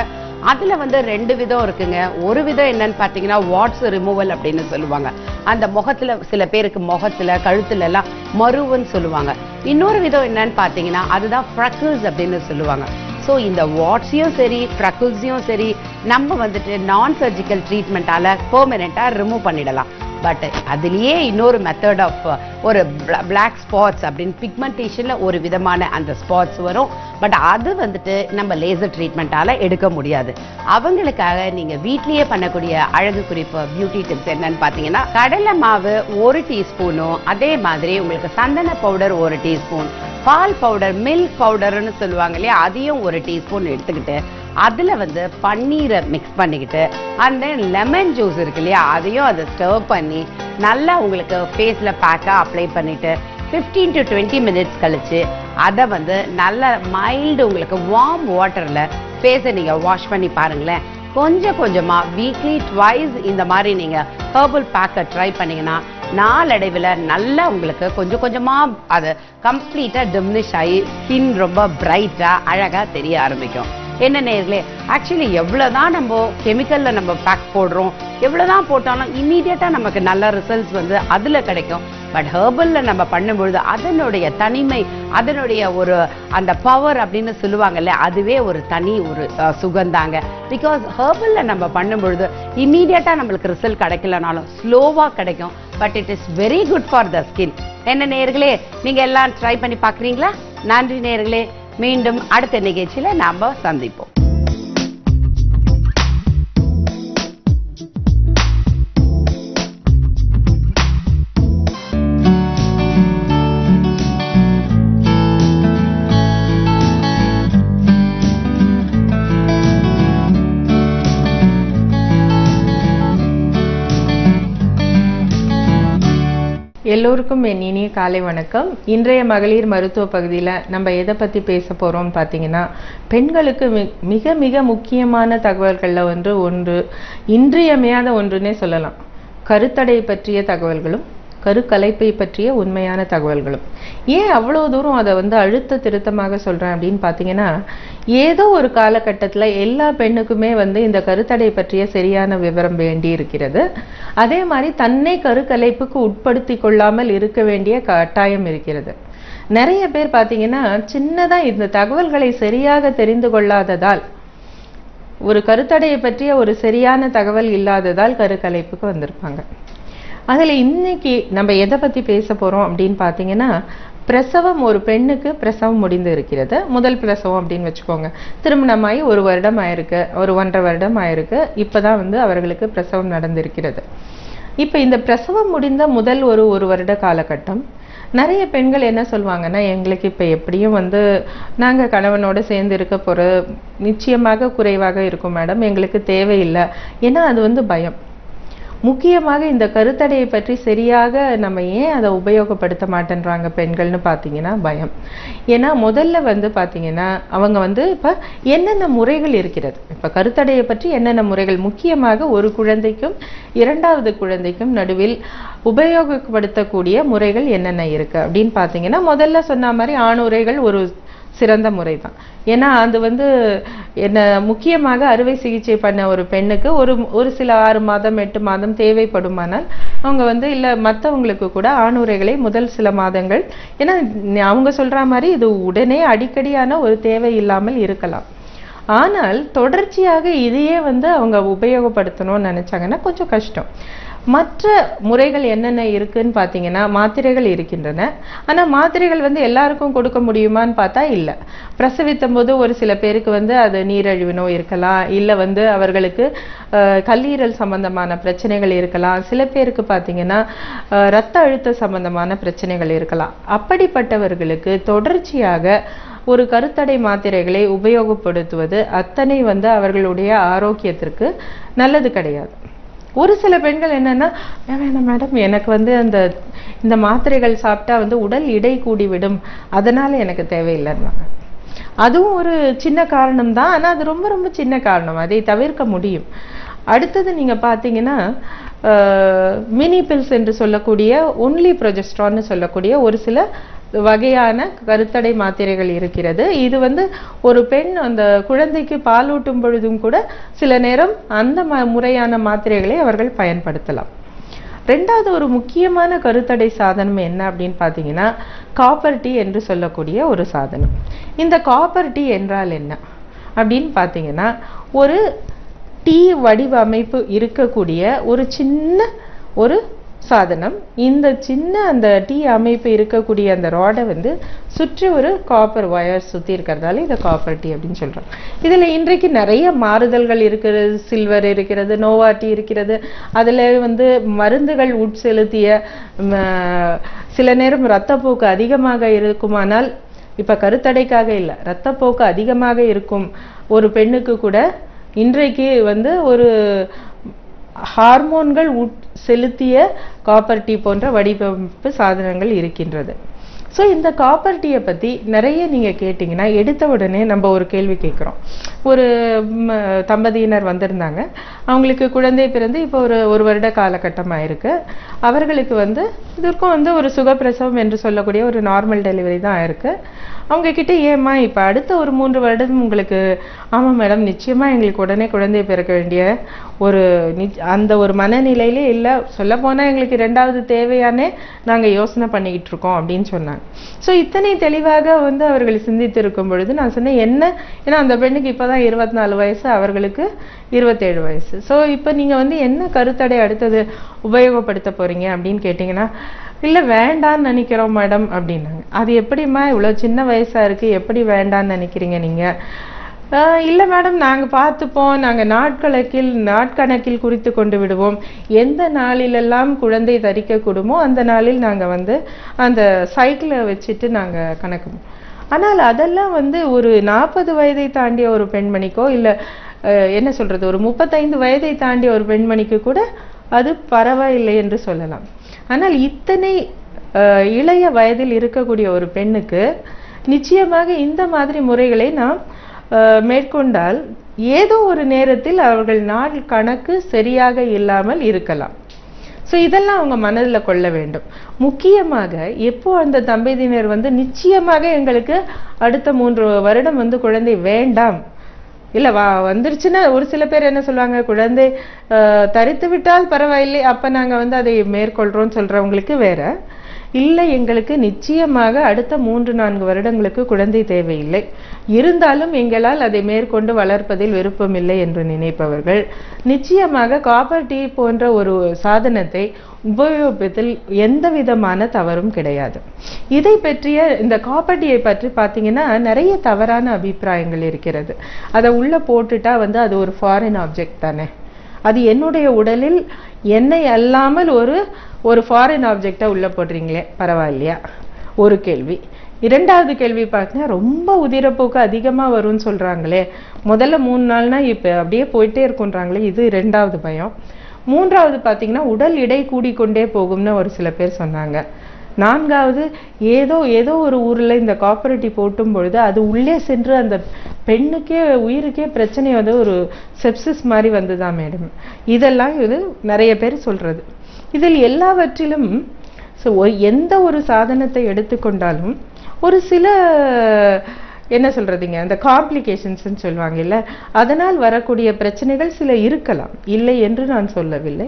அதுல வந்து 2 விதம் இருக்குங்க. ஒரு விதம் என்னன்னு பார்த்தீங்கன்னா வாட்ஸ் ரிமூவல் அப்படின்னு சொல்லுவாங்க. அந்த முகத்துல சில பேருக்கு முகத்துல கழுத்துல எல்லாம் மருவுன்னு சொல்லுவாங்க. இன்னொரு விதம் என்னன்னு பார்த்தீங்கன்னா அதுதான் ஃப்ரக்கிள்ஸ் அப்படின்னு சொல்லுவாங்க. ஸோ இந்த வாட்ஸையும் சரி ஃப்ரக்கிள்ஸையும் சரி நம்ம வந்துட்டு நான் சர்ஜிக்கல் ட்ரீட்மெண்ட்டால பெர்மனெண்ட்டாக ரிமூவ் பண்ணிடலாம். பட் அதுலேயே இன்னொரு மெத்தட் ஆஃப் ஒரு பிளாக் ஸ்பாட்ஸ் அப்படின்னு பிக்மெண்டேஷன்ல ஒரு விதமான அந்த ஸ்பாட்ஸ் வரும். பட் அது வந்துட்டு நம்ம லேசர் ட்ரீட்மெண்ட்டால எடுக்க முடியாது. அவங்களுக்காக நீங்க வீட்லயே பண்ணக்கூடிய அழகு குறிப்பு பியூட்டி டிப்ஸ் என்னன்னு பார்த்தீங்கன்னா, கடலை மாவு 1 டீஸ்பூனும், அதே மாதிரி உங்களுக்கு சந்தன பவுடர் 1 டீஸ்பூன், பால் பவுடர் மில்க் பவுடர்னு சொல்லுவாங்க இல்லையா, அதையும் 1 டீஸ்பூன் எடுத்துக்கிட்டு அதுல வந்து பன்னீரை மிக்ஸ் பண்ணிக்கிட்டு அந்த லெமன் ஜூஸ் இருக்கு இல்லையா, அதையும் அதை ஸ்டர் பண்ணி நல்லா உங்களுக்கு ஃபேஸ்ல பேக்கா அப்ளை பண்ணிட்டு 15 to 20 மினிட்ஸ் கழிச்சு அதை வந்து நல்ல மைல்டு உங்களுக்கு வார்ம் வாட்டர்ல ஃபேஸை நீங்க வாஷ் பண்ணி பாருங்களேன். கொஞ்சம் கொஞ்சமா வீக்லி ட்வைஸ் இந்த மாதிரி நீங்க ஹெர்பல் பேக்கை ட்ரை பண்ணீங்கன்னா நாளடைவில் நல்லா உங்களுக்கு கொஞ்சம் கொஞ்சமா அது கம்ப்ளீட்டா டிமினிஷ் ஆகி ஸ்கின் ரொம்ப பிரைட்டா அழகா தெரிய ஆரம்பிக்கும். என்ன நேர்களே, ஆக்சுவலி எவ்வளவுதான் நம்ம கெமிக்கல்ல நம்ம பேக் போடுறோம், எவ்வளவுதான் போட்டாலும் இம்மீடியட்டா நமக்கு நல்ல ரிசல்ட்ஸ் வந்து அதுல கிடைக்கும். பட் ஹெர்பல்ல நம்ம பண்ணும்பொழுது அதனுடைய தனிமை, அதனுடைய ஒரு அந்த பவர் அப்படின்னு சொல்லுவாங்கல்ல, அதுவே ஒரு தனி ஒரு சுகந்தாங்க. பிகாஸ் ஹெர்பல்ல நம்ம பண்ணும்பொழுது இம்மீடியட்டா நம்மளுக்கு ரிசல்ட் கிடைக்கலனாலும் ஸ்லோவா கிடைக்கும். But it is very good for the skin. என்ன நேர்களே, நீங்க எல்லாம் ட்ரை பண்ணி பாக்குறீங்களா? நன்றி நேர்களே, மீண்டும் அடுத்த நிகழ்ச்சியில நாம சந்திப்போம். எல்லோருக்கும் என் இனிய காலை வணக்கம். இன்றைய மகளிர் மருத்துவ பகுதியில் நம்ம எதை பற்றி பேச போகிறோம்னு பார்த்தீங்கன்னா, பெண்களுக்கு மிக மிக முக்கியமான தகவல்களில் ஒன்று இன்றியமையாத ஒன்றுன்னே சொல்லலாம். கருத்தடை பற்றிய தகவல்களும் கருக்கலைப்பை பற்றிய உண்மையான தகவல்களும். ஏன் அவ்வளோ தூரம் அதை அழுத்த திருத்தமாக சொல்கிறேன் அப்படின்னு பார்த்தீங்கன்னா, ஏதோ ஒரு காலகட்டத்தில் எல்லா பெண்ணுக்குமே இந்த கருத்தடை பற்றிய சரியான விவரம் வேண்டி இருக்கிறது. அதே மாதிரி தன்னை கருக்கலைப்புக்கு உட்படுத்தி கொள்ளாமல் இருக்க வேண்டிய கட்டாயம் இருக்கிறது. நிறைய பேர் பார்த்தீங்கன்னா சின்னதாக இந்த தகவல்களை சரியாக தெரிந்து கொள்ளாததால், ஒரு கருத்தடையை பற்றிய ஒரு சரியான தகவல் இல்லாததால் கருக்கலைப்புக்கு வந்திருப்பாங்க. அதில் இன்னைக்கு நம்ம எதை பற்றி பேச போகிறோம் அப்படின்னு பார்த்தீங்கன்னா, பிரசவம், ஒரு பெண்ணுக்கு பிரசவம் முடிந்து இருக்கிறது. முதல் பிரசவம் அப்படின்னு வச்சுக்கோங்க. திருமணமாகி 1 வருடம் ஆயிருக்கு, ஒரு 1.5 வருடம் ஆயிருக்கு. இப்போ தான் அவர்களுக்கு பிரசவம் நடந்திருக்கிறது. இப்போ இந்த பிரசவம் முடிந்த முதல் ஒரு வருட காலகட்டம் நிறைய பெண்கள் என்ன சொல்லுவாங்கன்னா, எங்களுக்கு இப்போ எப்படியும் நாங்கள் கணவனோட சேர்ந்து இருக்க போகிற நிச்சயமாக குறைவாக இருக்கும் மேடம், எங்களுக்கு தேவையில்லை. ஏன்னா அது பயம். முக்கியமாக இந்த கருத்தடையை பற்றி சரியாக நம்ம ஏன் அதை உபயோகப்படுத்த மாட்டேன்றாங்க பெண்கள்னு பார்த்தீங்கன்னா, பயம். ஏன்னா முதல்ல பார்த்தீங்கன்னா அவங்க இப்போ என்னென்ன முறைகள் இருக்கிறது, இப்போ கருத்தடையை பற்றி என்னென்ன முறைகள், முக்கியமாக ஒரு குழந்தைக்கும் 2வது குழந்தைக்கும் நடுவில் உபயோகப்படுத்தக்கூடிய முறைகள் என்னென்ன இருக்கு அப்படின்னு பார்த்தீங்கன்னா, முதல்ல சொன்ன மாதிரி ஆணுரைகள் ஒரு சிறந்த முறை தான். ஏன்னா அது என்ன முக்கியமாக அறுவை சிகிச்சை பண்ண ஒரு பெண்ணுக்கு ஒரு சில 6 மாதம் 8 மாதம் தேவைப்படுமானால் அவங்க இல்லை மற்றவங்களுக்கு கூட ஆணுரைகளை முதல் சில மாதங்கள், ஏன்னா அவங்க சொல்ற மாதிரி இது உடனே அடிக்கடியான ஒரு தேவை இல்லாமல் இருக்கலாம். ஆனால் தொடர்ச்சியாக இதையே அவங்க உபயோகப்படுத்தணும்னு நினைச்சாங்கன்னா கொஞ்சம் கஷ்டம். மற்ற முறைகள் என்னென்ன இருக்குன்னு பார்த்தீங்கன்னா, மாத்திரைகள் இருக்கின்றன. ஆனால் மாத்திரைகள் எல்லாருக்கும் கொடுக்க முடியுமான்னு பார்த்தா இல்லை. பிரசவித்த போது ஒரு சில பேருக்கு அது நீரிழிவு நோய் இருக்கலாம், இல்லை அவர்களுக்கு கல்லீரல் சம்பந்தமான பிரச்சனைகள் இருக்கலாம், சில பேருக்கு பார்த்தீங்கன்னா இரத்த அழுத்த சம்பந்தமான பிரச்சனைகள் இருக்கலாம். அப்படிப்பட்டவர்களுக்கு தொடர்ச்சியாக ஒரு கருத்தடை மாத்திரைகளை உபயோகப்படுத்துவது அத்தனை அவர்களுடைய ஆரோக்கியத்திற்கு நல்லது கிடையாது. ஒரு சில பெண்கள் என்னன்னா, வேணாம் மேடம், எனக்கு இந்த மாத்திரைகள் சாப்பிட்டா உடல் எடை கூடிவிடும், அதனால எனக்கு தேவையில்லைன்னாங்க. அதுவும் ஒரு சின்ன காரணம் தான், ஆனா அது ரொம்ப ரொம்ப சின்ன காரணம், அதை தவிர்க்க முடியும். அடுத்தது நீங்க பாத்தீங்கன்னா மினி பில்ஸ் என்று சொல்லக்கூடிய ஒன்லி ப்ரொஜெஸ்ட்ரான்னு சொல்லக்கூடிய ஒரு சில வகையான கருத்தடை மாத்திரைகள் இருக்கிறது. இது ஒரு பெண் அந்த குழந்தைக்கு பாலூட்டும் பொழுதும் கூட சில நேரம் அந்த முறையான மாத்திரைகளை அவர்கள் பயன்படுத்தலாம். ரெண்டாவது ஒரு முக்கியமான கருத்தடை சாதனம் என்ன அப்படின்னு பாத்தீங்கன்னா காப்பர் டீ என்று சொல்லக்கூடிய ஒரு சாதனம். இந்த காப்பர் டீ என்றால் என்ன அப்படின்னு பாத்தீங்கன்னா ஒரு டீ வடிவமைப்பு இருக்கக்கூடிய ஒரு சின்ன ஒரு சாதனம். இந்த சின்ன அந்த டீ அமைப்பு இருக்கக்கூடிய அந்த ராடை சுற்றி ஒரு காப்பர் வயர் சுத்தி இருக்கிறதால இதை காப்பர் டீ அப்படின்னு சொல்றோம். இதுல இன்றைக்கு நிறைய மாறுதல்கள் இருக்கிறது. சில்வர் இருக்கிறது, நோவா டீ இருக்கிறது. அதுல மருந்துகள் உட்செலுத்திய சில நேரம் இரத்தப்போக்கு அதிகமாக இருக்குமானால், இப்ப கருத்தடைக்காக இல்ல, இரத்தப்போக்கு அதிகமாக இருக்கும் ஒரு பெண்ணுக்கு கூட இன்றைக்கு ஒரு ஹார்மோன்கள் செலுத்திய காப்பர் டீ போன்ற வடிவமைப்பு சாதனங்கள் இருக்கின்றது. ஸோ இந்த காப்பர் டீயை பத்தி நிறைய நீங்க கேட்டீங்கன்னா எடுத்த உடனே நம்ம ஒரு கேள்வி கேட்கிறோம். ஒரு தம்பதியினர் வந்திருந்தாங்க, அவங்களுக்கு குழந்தை பிறந்து இப்போ ஒரு வருட காலகட்டமாக இருக்கு. அவர்களுக்கு இதற்கும் ஒரு சுகப்பிரசவம் என்று சொல்லக்கூடிய ஒரு நார்மல் டெலிவரி தான் இருக்கு. அவங்க கிட்ட ஏமா இப்ப அடுத்த ஒரு 3 வருடம் உங்களுக்கு, ஆமா மேடம் நிச்சயமா எங்களுக்கு உடனே குழந்தை பிறக்க வேண்டிய அந்த ஒரு மனநிலையிலே இல்ல, சொல்ல போனா எங்களுக்கு 2வது தேவையானே நாங்க யோசனை பண்ணிக்கிட்டு இருக்கோம் அப்படின்னு சொன்னாங்க. சோ இத்தனை தெளிவாக அவர்கள் சிந்தித்து இருக்கும் பொழுது நான் சொன்னேன் என்ன, ஏன்னா அந்த பெண்ணுக்கு இப்பதான் 24 வயசு, அவர்களுக்கு 27 வயசு. சோ இப்ப நீங்க என்ன கருத்தடை அடுத்தது உபயோகப்படுத்த போறீங்க அப்படின்னு கேட்டீங்கன்னா, இல்ல வேண்டான்னு நினைக்கிறோம் மேடம் அப்படின்னாங்க. அது எப்படிமா இவ்வளவு சின்ன வயசா இருக்கு, எப்படி வேண்டான்னு நினைக்கிறீங்க நீங்க? இல்ல மேடம் நாங்க பார்த்துப்போம், நாங்க நாட்கணக்கில் குறித்து கொண்டு விடுவோம், எந்த நாளிலெல்லாம் குழந்தை தரிக்க கூடுமோ அந்த நாளில் நாங்க அந்த சைக்கிளை வச்சுட்டு நாங்க கணக்கு. ஆனால் அதெல்லாம் ஒரு 40 வயதை தாண்டிய ஒரு பெண்மணிக்கோ இல்ல என்ன சொல்றது ஒரு 35 வயதை தாண்டிய ஒரு பெண்மணிக்கு கூட அது பரவாயில்லை என்று சொல்லலாம். ஆனால் இத்தனை இளைய வயதில் இருக்கக்கூடிய ஒரு பெண்ணுக்கு நிச்சயமாக இந்த மாதிரி முறைகளை நாம் மேற்கொண்டால் ஏதோ ஒரு நேரத்தில் அவர்கள் நாள் கணக்கு சரியாக இல்லாமல் இருக்கலாம். சோ இதெல்லாம் அவங்க மனதில் கொள்ள வேண்டும். முக்கியமாக எப்போ அந்த தம்பதியினர் நிச்சயமாக எங்களுக்கு அடுத்த 3 வருடம் குழந்தை வேண்டாம், இல்ல வந்துருச்சுன்னா ஒரு சில பேர் என்ன சொல்லுவாங்க, குழந்தை தரித்து விட்டால் பரவாயில்லை அப்ப நாங்க அதை மேற்கொள்றோம் சொல்றவங்களுக்கு வேற. இல்லை எங்களுக்கு நிச்சயமாக அடுத்த 3-4 வருடங்களுக்கு குழந்தை தேவையில்லை, இருந்தாலும் எங்களால் அதை மேற்கொண்டு வளர்ப்பதில் விருப்பமில்லை என்று நினைப்பவர்கள் நிச்சயமாக காப்பர் டீ போன்ற ஒரு சாதனத்தை உபயோகிப்பதில் எந்த விதமான தவறும் கிடையாது. இதை பற்றிய இந்த காப்பர் டீயை பற்றி பார்த்தீங்கன்னா நிறைய தவறான அபிப்பிராயங்கள் இருக்கிறது. அதை உள்ள போட்டுட்டா அது ஒரு ஃபாரின் ஆப்ஜெக்ட் தானே, அது என்னுடைய உடலில் என்னை அல்லாமல் ஒரு ஃபாரின் ஆப்ஜெக்டா உள்ள போடுறீங்களே பரவாயில்லையா, ஒரு கேள்வி. 2வது கேள்வி பார்த்தீங்கன்னா ரொம்ப உதிரப்போக்கு அதிகமா வரும்னு சொல்றாங்களே, முதல்ல 3 நாள்னா இப்ப அப்படியே போயிட்டே இருக்குன்றாங்களே, இது 2வது பயம். 3வது பாத்தீங்கன்னா உடல் எடை கூடிக்கொண்டே போகும்னு ஒரு சில பேர் சொன்னாங்க. 4வது ஏதோ ஒரு ஊர்ல இந்த காப்பர் டீ போட்டும் பொழுது அது உள்ளே சென்று அந்த பெண்ணுக்கே உயிருக்கே பிரச்சனை ஒரு செப்சிஸ் மாதிரி வந்துதான் மேடம். இதெல்லாம் நிறைய பேர் சொல்றது. இதில் எல்லாவற்றிலும் எந்த ஒரு சாதனத்தை எடுத்துக்கொண்டாலும் ஒரு சில என்ன சொல்றதுங்க அந்த காம்ப்ளிகேஷன்ஸ் சொல்லுவாங்க இல்ல, அதனால் வரக்கூடிய பிரச்சனைகள் சில இருக்கலாம், இல்லை என்று நான் சொல்லவில்லை.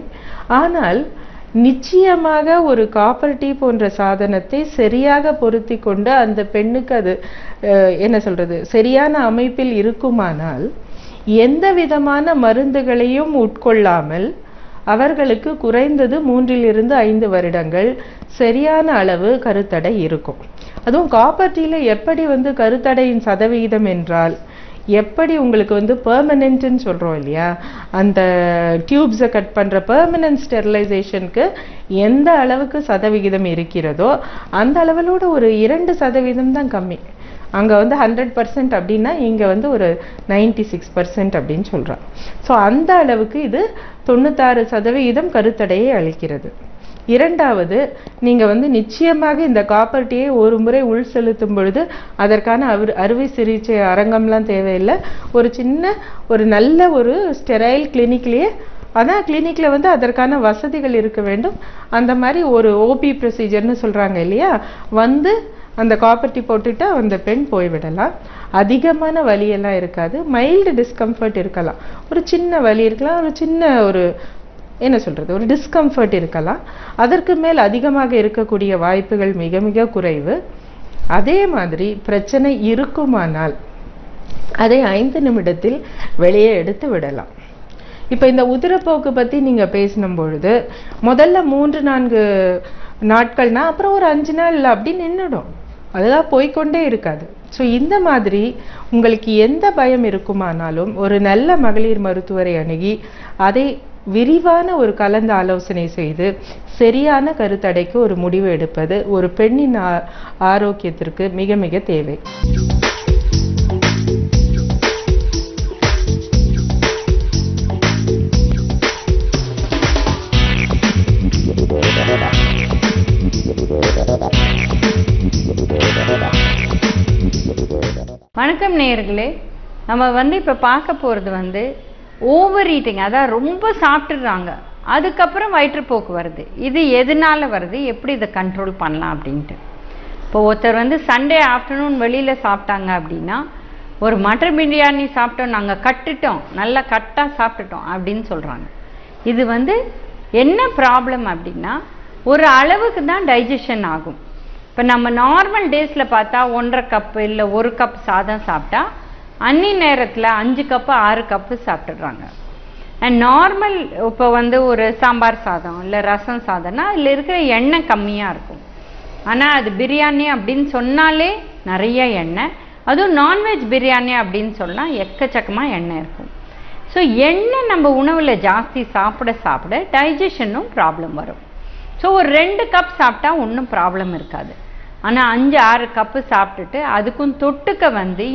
ஆனால் நிச்சயமாக ஒரு காப்பர் டீ போன்ற சாதனத்தை சரியாக பொருத்தி கொண்டு அந்த பெண்ணுக்கு அது என்ன சொல்றது சரியான அமைப்பில் இருக்குமானால் எந்த விதமான மருந்துகளையும் உட்கொள்ளாமல் அவர்களுக்கு குறைந்தது 3-5 வருடங்கள் சரியான அளவு கருத்தடை இருக்கும். அதுவும் காப்பர் டீல எப்படி கருத்தடையின் சதவிகிதம் என்றால், எப்படி உங்களுக்கு பெர்மனன்ட்னு சொல்றோம் இல்லையா, அந்த டியூப்ஸை கட் பண்ற பெர்மனன்ட் ஸ்டெரிலைசேஷனுக்கு எந்த அளவுக்கு சதவிகிதம் இருக்கிறதோ அந்த அளவிலோட ஒரு 2% தான் கம்மி. அங்க 100% அப்படின்னா இங்க ஒரு 96% அப்படின்னு சொல்றான். சோ அந்த அளவுக்கு இது 96% கருத்தடையை அளிக்கிறது. இரண்டாவது, நீங்க நிச்சயமாக இந்த காப்பர் டீயை ஒரு முறை உள் செலுத்தும் பொழுது அதற்கான அறுவை சிகிச்சை அரங்கம்லாம் தேவையில்லை. ஒரு நல்ல ஒரு ஸ்டெரைல் கிளினிக்லயே, அதான் கிளினிக்ல அதற்கான வசதிகள் இருக்க வேண்டும். அந்த மாதிரி ஒரு ஓபி ப்ரொசீஜர்னு சொல்றாங்க இல்லையா, அந்த காப்பர் டீ போட்டுட்டு அந்த பெண் போய்விடலாம். அதிகமான வலியெல்லாம் இருக்காது, மைல்டு டிஸ்கம்ஃபர்ட் இருக்கலாம், ஒரு சின்ன வலி இருக்கலாம், ஒரு சின்ன ஒரு ஒரு டிஸ்கம்ஃபர்ட் இருக்கலாம். அதற்கு மேல் அதிகமாக இருக்கக்கூடிய வாய்ப்புகள் மிக மிக குறைவு. அதே மாதிரி பிரச்சனை இருக்குமானால் அதை 5 நிமிடத்தில் வெளியே எடுத்து விடலாம். இப்ப இந்த உதிரப்போக்கு பத்தி நீங்க பேசின பொழுது முதல்ல 3-4 நாட்கள்னா அப்புறம் ஒரு 5 நாள் அப்படி நின்றுடும், அதுதான் போய்கொண்டே இருக்காது. ஸோ இந்த மாதிரி உங்களுக்கு எந்த பயம் இருக்குமானாலும் ஒரு நல்ல மகளிர் மருத்துவரை அணுகி அதை விரிவான ஒரு கலந்து ஆலோசனை செய்து சரியான கருத்தடைக்கு ஒரு முடிவு எடுப்பது ஒரு பெண்ணின் ஆரோக்கியத்திற்கு மிக மிக தேவை. வணக்கம் நேயர்களே, நம்ம இப்போ பார்க்க போகிறது ஓவர் ஈட்டிங், அதான் ரொம்ப சாப்பிட்டுடுறாங்க, அதுக்கப்புறம் வயிற்றுப்போக்கு வருது. இது எதனால வருது, எப்படி இதை கண்ட்ரோல் பண்ணலாம் அப்படின்ட்டு. இப்போ ஒருத்தர் சண்டே ஆஃப்டர்நூன் வெளியில் சாப்பிட்டாங்க அப்படின்னா, ஒரு மட்டன் பிரியாணி சாப்பிட்டோம், நாங்கள் கட்டுட்டோம், நல்லா கட்டாக சாப்பிட்டுட்டோம் அப்படின்னு சொல்கிறாங்க. இது என்ன ப்ராப்ளம் அப்படின்னா, ஒரு அளவுக்கு தான் டைஜஷன் ஆகும். இப்போ நம்ம நார்மல் டேஸில் பார்த்தா 1.5 கப்பு இல்லை 1 கப் சாதம் சாப்பிட்டா அன்னி நேரத்தில் 5 கப்பு 6 கப்பு சாப்பிட்டுடுறாங்க. அண்ட் நார்மல் இப்போ ஒரு சாம்பார் சாதம் இல்லை ரசம் சாதம்னா அதில் இருக்கிற எண்ணெய் கம்மியாக இருக்கும். ஆனால் அது பிரியாணி அப்படின்னு சொன்னாலே நிறைய எண்ணெய், அதுவும் நான்வெஜ் பிரியாணி அப்படின்னு சொன்னால் எக்கச்சக்கமாக எண்ணெய் இருக்கும். ஸோ எண்ணெய் நம்ம உணவில் ஜாஸ்தி சாப்பிட சாப்பிட டைஜஷனும் ப்ராப்ளம் வரும். ஸோ ஒரு 2 கப் சாப்பிட்டா ஒன்றும் ப்ராப்ளம் இருக்காது. ஆனால் 5-6 கப்பு சாப்பிட்டுட்டு அதுக்கும் தொட்டுக்க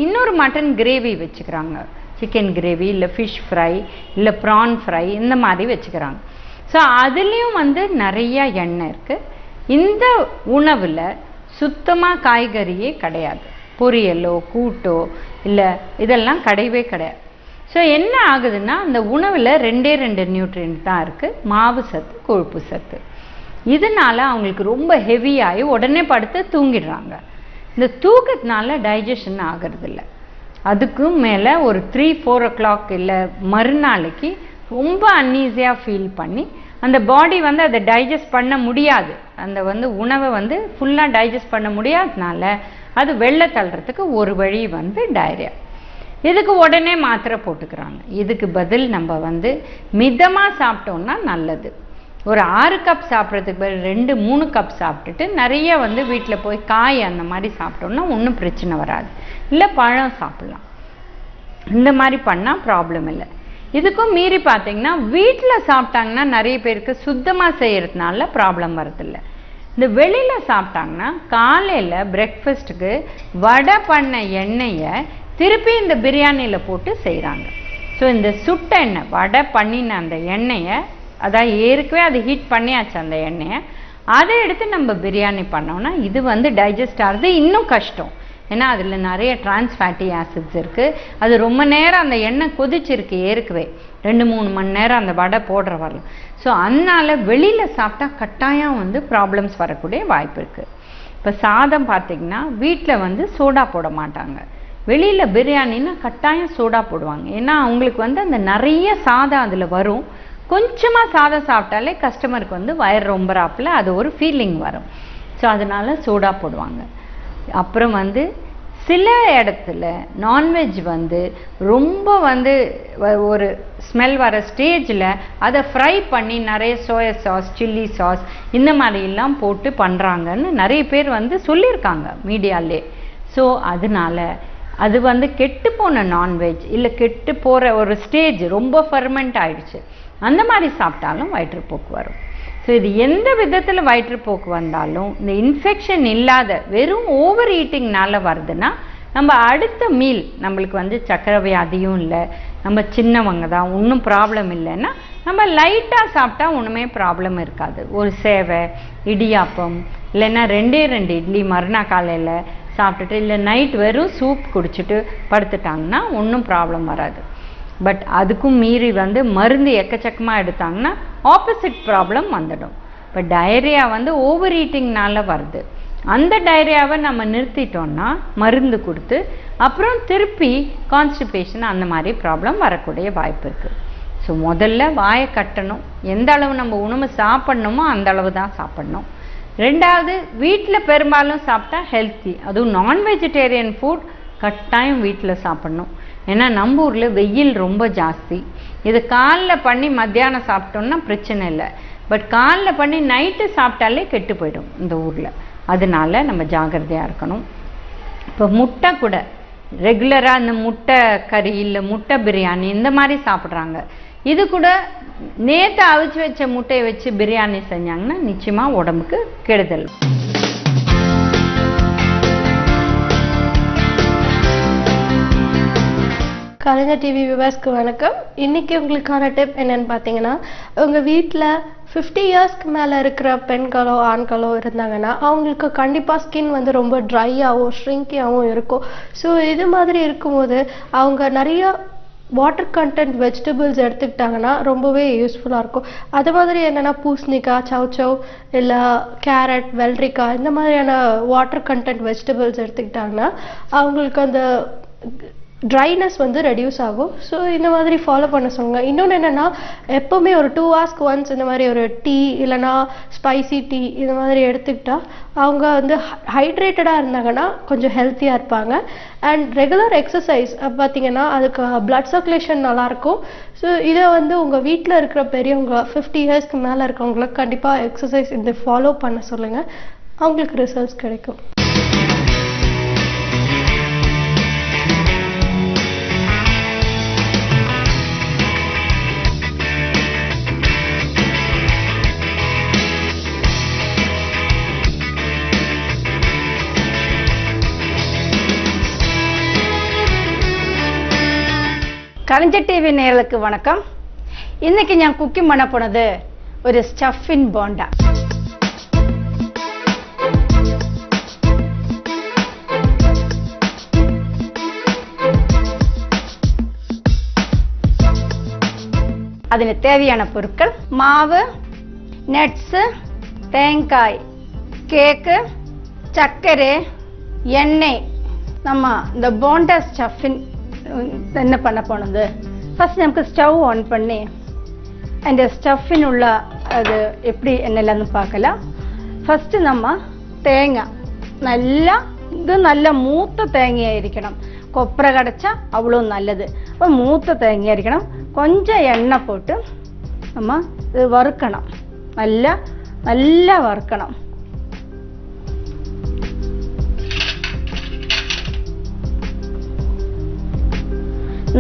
இன்னொரு மட்டன் கிரேவி வச்சுக்கிறாங்க, சிக்கன் கிரேவி இல்லை ஃபிஷ் ஃப்ரை இல்லை ப்ரான் ஃப்ரை இந்த மாதிரி வச்சுக்கிறாங்க. ஸோ அதுலேயும் நிறைய எண்ணெய் இருக்குது. இந்த உணவில் சுத்தமாக காய்கறியே கிடையாது, பொரியலோ கூட்டோ இல்லை இதெல்லாம் கிடையவே கிடையாது. ஸோ என்ன ஆகுதுன்னா, அந்த உணவில் 2 நியூட்ரியன்ட் தான் இருக்குது, மாவு சத்து கொழுப்பு சத்து. இதனால அவங்களுக்கு ரொம்ப ஹெவியாகி உடனே படுத்து தூங்கிடுறாங்க. இந்த தூக்கத்தினால டைஜஷன் ஆகிறது இல்லை. அதுக்கும் மேலே ஒரு 3-4 o'clock இல்லை மறுநாளைக்கு ரொம்ப அன்ஈஸியாக ஃபீல் பண்ணி அந்த பாடி அதை டைஜஸ்ட் பண்ண முடியாது. அந்த உணவை ஃபுல்லாக டைஜஸ்ட் பண்ண முடியாததுனால அது வெளில தள்ளுறதுக்கு ஒரு வழி டயரியா. இதுக்கு உடனே மாத்திரை போட்டுக்கிறாங்க. இதுக்கு பதில் நம்ம மிதமாக சாப்பிட்டோம்னா நல்லது. ஒரு 6 கப் சாப்பிட்றதுக்கு பதில் 2-3 கப் சாப்பிட்டுட்டு நிறைய வீட்டில் போய் காய் அந்த மாதிரி சாப்பிட்டோம்னா ஒன்றும் பிரச்சனை வராது. இல்லை பழம் சாப்பிட்லாம், இந்த மாதிரி பண்ணால் ப்ராப்ளம் இல்லை. இதுக்கும் மீறி பார்த்தீங்கன்னா வீட்டில் சாப்பிட்டாங்கன்னா நிறைய பேருக்கு சுத்தமாக செய்கிறதுனால ப்ராப்ளம் வரதில்லை. இந்த வெளியில் சாப்பிட்டாங்கன்னா காலையில் பிரேக்ஃபாஸ்ட்டுக்கு வடை பண்ண எண்ணெயை திருப்பி இந்த பிரியாணியில் போட்டு செய்கிறாங்க. ஸோ இந்த சுட்ட எண்ணெய் வடை பண்ணின அந்த எண்ணெயை, அதான் ஏற்கனவே அது ஹீட் பண்ணியாச்சு அந்த எண்ணெயை, அதை எடுத்து நம்ம பிரியாணி பண்ணோம்னா இது டைஜஸ்ட் ஆகிறது இன்னும் கஷ்டம். ஏன்னா அதில் நிறைய டிரான்ஸ் ஃபேட்டி ஆசிட்ஸ் இருக்குது. அது ரொம்ப நேரம் அந்த எண்ணெய் கொதிச்சிருக்கு, ஏற்கனவே 2-3 மணி நேரம் அந்த வடை போடுற வரலாம். ஸோ அதனால வெளியில் சாப்பிட்டா கட்டாயம் ப்ராப்ளம்ஸ் வரக்கூடிய வாய்ப்பு இருக்குது. இப்போ சாதம் பார்த்திங்கன்னா வீட்டில் சோடா போட மாட்டாங்க, வெளியில் பிரியாணின்னா கட்டாயம் சோடா போடுவாங்க. ஏன்னா அவங்களுக்கு அந்த நிறைய சாதம் அதில் வரும். கொஞ்சமாக சாதம் சாப்பிட்டாலே கஸ்டமருக்கு வயிறு ரொம்பறாப்புல அது ஒரு ஃபீலிங் வரும். ஸோ அதனால சோடா போடுவாங்க. அப்புறம் சில இடத்துல நான்வெஜ் ரொம்ப ஒரு ஸ்மெல் வர ஸ்டேஜில் அதை ஃப்ரை பண்ணி நிறைய சோயா சாஸ் சில்லி சாஸ் இந்த மாதிரிலாம் போட்டு பண்ணுறாங்கன்னு நிறைய பேர் சொல்லியிருக்காங்க மீடியாலே. ஸோ அதனால அது கெட்டு போன நான்வெஜ் இல்லை கெட்டு போகிற ஒரு ஸ்டேஜ், ரொம்ப ஃபர்மெண்ட் ஆயிடுச்சு, அந்த மாதிரி சாப்பிட்டாலும் வயிற்றுப்போக்கு வரும். ஸோ இது எந்த விதத்தில் வயிற்றுப்போக்கு வந்தாலும் இந்த இன்ஃபெக்ஷன் இல்லாத வெறும் ஓவர் ஈட்டிங்னால வருதுன்னா நம்ம அடுத்த மீல் நம்மளுக்கு சக்கரை வியாதியும் இல்லை, நம்ம சின்னவங்க தான், ஒன்றும் ப்ராப்ளம் இல்லைன்னா நம்ம லைட்டாக சாப்பிட்டா ஒன்றுமே ப்ராப்ளம் இருக்காது. ஒரு சேவை, இடியாப்பம், இல்லைன்னா 2 இட்லி மறுநாள் காலையில் சாப்பிட்டுட்டு, இல்லை நைட் வெறும் சூப் குடிச்சிட்டு படுத்துட்டாங்கன்னா ஒன்றும் ப்ராப்ளம் வராது. பட் அதுக்கும் மீறி வந்து மருந்து எக்கச்சக்கமாக எடுத்தாங்கன்னா ஆப்போசிட் ப்ராப்ளம் வந்துடும். இப்போ டயரியா வந்து ஓவர் ஈட்டிங்னால வருது. அந்த டயரியாவை நம்ம நிறுத்திட்டோம்னா மருந்து கொடுத்து அப்புறம் திருப்பி கான்ஸ்டிபேஷன் அந்த மாதிரி ப்ராப்ளம் வரக்கூடிய வாய்ப்பு இருக்குது. ஸோ முதல்ல வாயை கட்டணும். எந்த அளவு நம்ம உணவு சாப்பிட்ணுமோ அந்த அளவு தான் சாப்பிட்ணும். ரெண்டாவது, வீட்டில் பெரும்பாலும் சாப்பிட்டா ஹெல்த்தி. அதுவும் நான் வெஜிடேரியன் ஃபுட் கட்டாயம் வீட்டில் சாப்பிட்ணும். ஏன்னா நம்ம ஊரில் வெயில் ரொம்ப ஜாஸ்தி. இது காலைல பண்ணி மத்தியானம் சாப்பிட்டோம்னா பிரச்சனை இல்லை. பட் காலைல பண்ணி நைட்டு சாப்பிட்டாலே கெட்டு போயிடும் இந்த ஊரில். அதனால நம்ம ஜாகிரதையாக இருக்கணும். இப்போ முட்டை கூட ரெகுலராக இந்த முட்டை கறி இல்லை முட்டை பிரியாணி இந்த மாதிரி சாப்பிட்றாங்க. இது கூட நேற்று அவிச்சு வச்ச முட்டையை வச்சு பிரியாணி செஞ்சாங்கன்னா நிச்சயமாக உடம்புக்கு கெடுதல். கலைஞர் டிவி வியூவர்ஸ்க்கு வணக்கம். இன்னைக்கு உங்களுக்கான டிப் என்னன்னு பார்த்தீங்கன்னா, உங்கள் வீட்டில் 50 இயர்ஸ்க்கு மேலே இருக்கிற பெண்களோ ஆண்களோ இருந்தாங்கன்னா அவங்களுக்கு கண்டிப்பாக ஸ்கின் வந்து ரொம்ப ட்ரையாகவும் ஷ்ரிங்கியாகவும் இருக்கும். ஸோ இது மாதிரி இருக்கும்போது அவங்க நிறைய வாட்டர் கண்டென்ட் வெஜிடபிள்ஸ் எடுத்துக்கிட்டாங்கன்னா ரொம்பவே யூஸ்ஃபுல்லாக இருக்கும். அது மாதிரி என்னென்னா பூசணிக்காய், சவ் இல்லை கேரட், வெள்ளரிக்காய் இந்த மாதிரியான வாட்டர் கண்டென்ட் வெஜிடபிள்ஸ் எடுத்துக்கிட்டாங்கன்னா அவங்களுக்கு அந்த ட்ரைனஸ் வந்து ரெடியூஸ் ஆகும். ஸோ இந்த மாதிரி ஃபாலோ பண்ண சொல்லுங்க. இன்னொன்று என்னென்னா, எப்போவுமே ஒரு 2 hours ஒன்ஸ் இந்த மாதிரி ஒரு டீ இல்லைனா ஸ்பைசி டீ இந்த மாதிரி எடுத்துக்கிட்டா அவங்க வந்து ஹைட்ரேட்டடாக இருந்தாங்கன்னா கொஞ்சம் ஹெல்த்தியாக இருப்பாங்க. அண்ட் ரெகுலர் எக்ஸசைஸ் பார்த்தீங்கன்னா அதுக்கு பிளட் சர்க்குலேஷன் நல்லாயிருக்கும். ஸோ இதை வந்து உங்கள் வீட்டில் இருக்கிற பெரியவங்க 50 இயர்ஸ்க்கு மேலே இருக்கவங்களுக்கு கண்டிப்பாக எக்ஸசைஸ் இந்த ஃபாலோ பண்ண சொல்லுங்கள். அவங்களுக்கு ரிசல்ட்ஸ் கிடைக்கும். கலைஞர் டிவி நேயர்களுக்கு வணக்கம். இன்னைக்கு நான் குக்கிங் பண்ண போனது ஒரு ஸ்டஃபின் போண்டா. அதுக்கு தேவையான பொருட்கள்: மாவு, நட்ஸ், தேங்காய், கேக்கு, சர்க்கரை, எண்ணெய். நம்ம இந்த போண்டா ஸ்டஃபின் என்ன பண்ண போனது, ஃபர்ஸ்ட் நமக்கு ஸ்டவ் ஆன் பண்ணி அந்த ஸ்டஃபின் உள்ள அது எப்படி என்னெல்லாம் பார்க்கலாம். ஃபர்ஸ்ட் நம்ம தேங்காய் நல்ல மூத்த தேங்காயிருக்கணும். கொப்பரை கடைச்சா அவ்வளோ நல்லது. அப்போ மூத்த தேங்காயிருக்கணும். கொஞ்சம் எண்ணெய் போட்டு நம்ம இது வறுக்கணும். நல்லா வறுக்கணும்.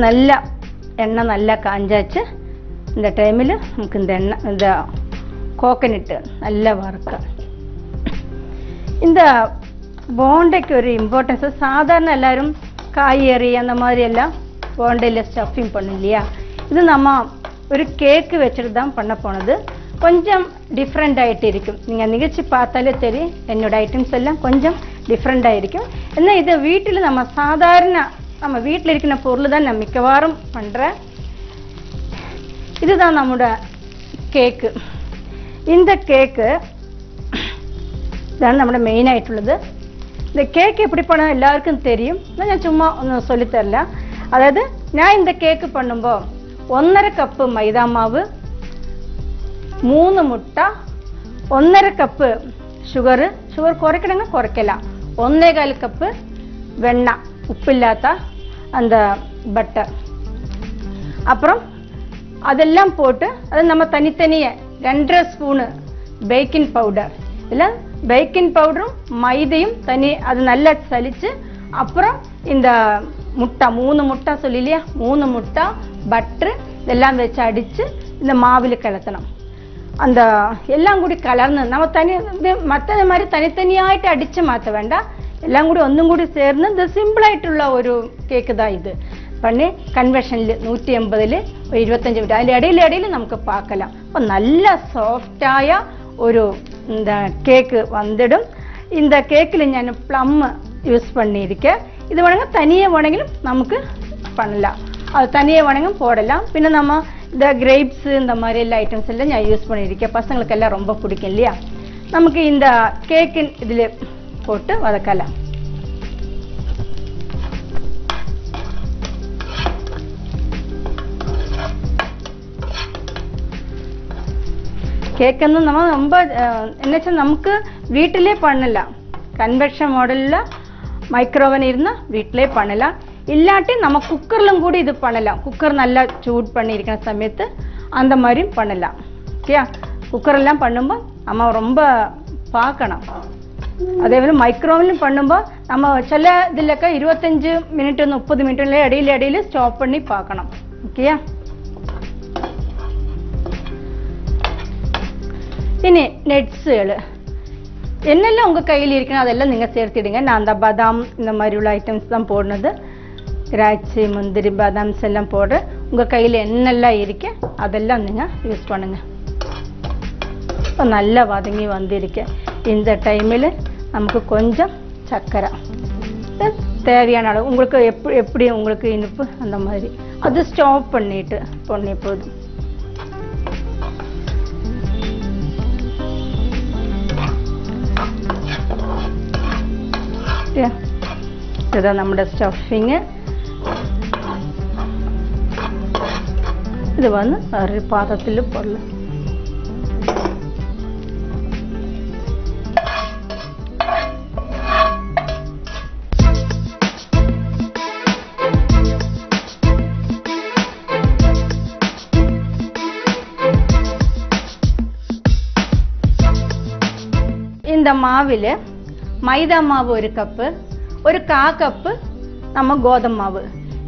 நல்லா எண்ணெய் நல்லா காஞ்சாச்சு. இந்த டைமில் நமக்கு இந்த கோகனட்டு நல்லா வறுக்க. இந்த போண்டைக்கு ஒரு இம்பார்ட்டன்ஸ். சாதாரண எல்லாரும் காய்கறி அந்த மாதிரி எல்லாம் போண்டையில் ஸ்டஃபிங் பண்ணும் இல்லையா. இது நம்ம ஒரு கேக்கு வச்சுட்டு தான் பண்ண போனது. கொஞ்சம் டிஃப்ரெண்ட் ஆகிட்டு இருக்கும். நீங்கள் நிகழ்ச்சி பார்த்தாலே தெரியும் என்னோட ஐட்டம்ஸ் எல்லாம் கொஞ்சம் டிஃப்ரெண்டாக இருக்கும். ஏன்னா இது வீட்டில் நம்ம சாதாரண நம்ம வீட்டில் இருக்கிற பொருள் தான் நான் மிக்கவாறும் பண்ணுறேன். இதுதான் நம்மளோட கேக்கு. இந்த கேக்கு தான் நம்மளோட மெயின் ஆகிட்டுள்ளது. இந்த கேக்கு எப்படி பண்ண எல்லாருக்கும் தெரியும். நான் சும்மா ஒன்றும் சொல்லித்தரல. அதாவது நான் இந்த கேக்கு பண்ணும்போது 1.5 கப்பு மைதா மாவு, 3 முட்டை, 1.5 கப்பு சுகர் குறைக்கணுங்க குறைக்கலாம், 1.25 கப்பு வெண்ணெய், உப்பு இல்லாத அந்த பட்டர், அப்புறம் அதெல்லாம் போட்டு அது நம்ம தனித்தனியே 2.5 ஸ்பூனு பேக்கிங் பவுடர். இல்லை பேக்கிங் பவுடரும் மைதையும் தனி அது நல்லா சலிச்சு, அப்புறம் இந்த முட்டை 3 முட்டை சொல்லிலையா, 3 முட்டை, பட்ரு இதெல்லாம் வச்சு அடித்து இந்த மாவில் கிளத்தணும். அந்த எல்லாம் கூடி கலர்ந்து நம்ம மற்றது மாதிரி தனித்தனியாயிட்டு அடித்து மாற்ற வேண்டாம். எல்லாம் கூடி ஒன்றும் கூடி சேர்ந்து இந்த சிம்பிளாയിട്ടുള്ള ഒരു കേക്ക് தான் இது. பண்ணி கன்வெர்ஷனில் 180 ஒரு 25 மினிட் அதில் இடையில நமக்கு பார்க்கலாம். இப்போ நல்ல சாஃப்டாയ ஒரு இந்த கேக்கு வந்துடும். இந்த கேக்கில் ഞാൻ ப்ளம் யூஸ் பண்ணியிருக்கேன். இது வேணுங்க தனியாக வேണമെങ്കിലും நமக்கு பண்ணலாம், அது தனியாக வேணுங்க போடலாம். பின்ன நம்ம இந்த கிரேப்ஸ் இந்த மாதிரி எல்லா ஐட்டம்ஸ் எல்லாம் நான் யூஸ் பண்ணியிருக்கேன். பசங்களுக்கெல்லாம் ரொம்ப பிடிக்கும் இல்லையா. நமக்கு இந்த கேக்கின் இதில் போட்டு வதக்கலாம். கேக்குன்னு நம்ம ரொம்ப என்னச்சா நமக்கு வீட்டிலே பண்ணலாம். கன்வெக்ஷன் மாடலில் மைக்ரோவன் இருந்தால் வீட்டிலே பண்ணலாம். இல்லாட்டி நம்ம குக்கர்லும் கூட இது பண்ணலாம். குக்கர் நல்லா சூட் பண்ணியிருக்கிற சமயத்து அந்த மாதிரியும் பண்ணலாம். ஓகே, குக்கரெல்லாம் பண்ணும்போது நம்ம ரொம்ப பார்க்கணும். அதே மாதிரி மைக்ரோவன்லையும் பண்ணும்போது நம்ம சில இதில்க்க 25 மினிட் 30 மினிட்ல இடையில ஸ்டாப் பண்ணி பார்க்கணும். ஓகேயா. இனி நட்ஸுகள் என்னெல்லாம் உங்கள் கையில் இருக்கணும் அதெல்லாம் நீங்கள் சேர்த்துடுங்க. நான் அந்த பாதாம் இந்த மாதிரி உள்ள ஐட்டம்ஸ் தான் போடுனது. திராட்சை முந்திரி பாதாம்ஸ் எல்லாம் போடுறேன். உங்கள் கையில் என்னெல்லாம் இருக்கு அதெல்லாம் நீங்கள் யூஸ் பண்ணுங்க. இப்போ நல்லா வதங்கி வந்திருக்கேன். இந்த டைமில் நமக்கு கொஞ்சம் சர்க்கரை தேவையான அளவு உங்களுக்கு எப்படி உங்களுக்கு இனிப்பு அந்த மாதிரி அது ஸ்டாப் பண்ணிட்டு பண்ணி போதும். இதுதான் நம்மளோட ஸ்டஃபிங்கு. இது வந்து ஒரு பாத்திரத்தில் போடலாம். இந்த மாவில் மைதா மாவு 1 கப்பு, ஒரு 1/4 கப்பு நம்ம கோதுமை மாவு.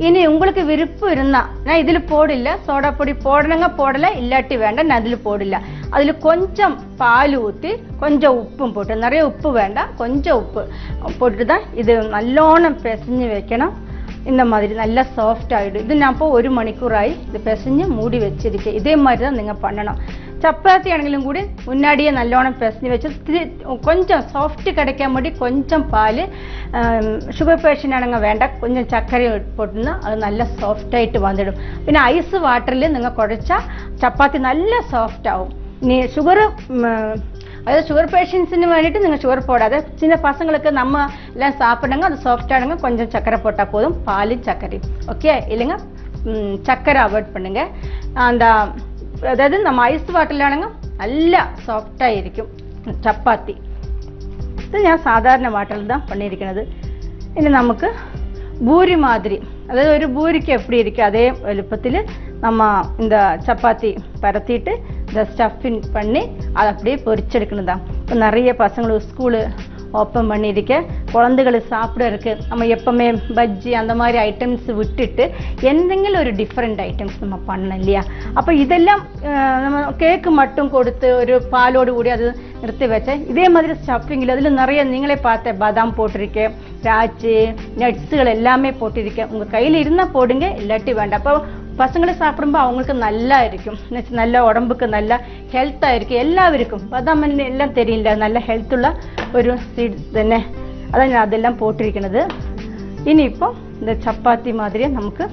இனி உங்களுக்கு விருப்பம் இருந்தா நான் இதில் போடல, சோடா பொடி போடணுங்க போடல, இல்லாட்டி வேண்டாம் நான் அதில் போடல. அதில் கொஞ்சம் பால் ஊற்றி கொஞ்சம் உப்பும் போட்டு, நிறைய உப்பு வேண்டாம், கொஞ்சம் உப்பு போட்டுட்டு தான் இது நல்லோണം பிசைஞ்சு வைக்கணும். இந்த மாதிரி நல்லா சாஃப்ட் ஆகிடும். இது நான் இப்போ 1 மணிக்கூറായി இது பிசைஞ்சு மூடி வச்சிருக்கேன். இதே மாதிரி தான் நீங்கள் பண்ணணும். சப்பாத்தி ஆണെങ്കിലും കൂടി முன்னாடியே நல்லோണം பிசைஞ்சு வச்சு கொஞ்சம் சாஃப்ட் கிடைக்க முடி கொஞ்சம் பால், சுகர் பேஷண்ட் ஆണെങ്കിൽ வேண்டாம் கொஞ்சம் சர்க்கரை போட்டுன்னா அது நல்லா சாஃப்டாയിട്ട് வந்துடும். പിന്നെ ഐസ് വാട്ടറിൽ നിങ്ങൾ കുഴച്ചാൽ ചപ്പാത്തി നല്ല സോഫ്റ്റ് ആവും. ഇനി ഷുഗർ அதாவது சுகர் பேஷண்ட்ஸ்ன்னு வேண்டிட்டு நீங்கள் சுகர் போடாத. சின்ன பசங்களுக்கு நம்ம எல்லாம் சாப்பிடுங்க, அது சாஃப்டானுங்க, கொஞ்சம் சர்க்கரை போட்டால் போதும், பால் சர்க்கரை. ஓகே இல்லைங்க, சர்க்கரை அவாய்ட் பண்ணுங்க. அந்த அதாவது நம்ம ஐஸ் வாட்டர்லானுங்க நல்லா சாஃப்டாக இருக்கும் சப்பாத்தி. இது நான் சாதாரண வாட்டரில் தான் பண்ணியிருக்கிறது. இனி நமக்கு பூரி மாதிரி, அதாவது ஒரு பூரிக்கு எப்படி இருக்கு அதே வலுப்பத்தில் நம்ம இந்த சப்பாத்தி பரத்திட்டு இந்த ஸ்டஃபிங் பண்ணி அதை அப்படியே பொரிச்செடுக்கணும் தான். இப்போ நிறைய பசங்களுக்கு ஸ்கூலு ஓப்பன் பண்ணியிருக்கேன். குழந்தைகள் சாப்பிட்றதுக்கு நம்ம எப்பவுமே பஜ்ஜி அந்த மாதிரி ஐட்டம்ஸ் விட்டுட்டு എന്തെങ്കിലും ஒரு டிஃப்ரெண்ட் ஐட்டம்ஸ் நம்ம பண்ணணும் இல்லையா. அப்போ இதெல்லாம் நம்ம கேக்கு மட்டும் கொடுத்து ஒரு பாலோடு கூடி அது நிறுத்தி வச்சேன். இதே மாதிரி ஸ்டஃபிங்கில் அதில் நிறைய நீங்களே பார்த்த பாதாம் போட்டிருக்கேன், திராட்சை நட்ஸுகள் எல்லாமே போட்டிருக்கேன். உங்கள் கையில் இருந்தால் போடுங்க, இல்லாட்டி வேண்டாம். அப்போ பசங்களை சாப்பிடும்போது அவங்களுக்கு நல்லா இருக்கும், நல்ல உடம்புக்கு நல்ல ஹெல்த்தாக இருக்குது. எல்லாருக்கும் பாதாம் எல்லாம் தெரியல, நல்ல ஹெல்த்துள்ள ஒரு சீட்ஸ் தானே, அதான் நான் அதெல்லாம் போட்டிருக்கிறது. இனி இப்போ இந்த சப்பாத்தி மாதிரியே நமக்கு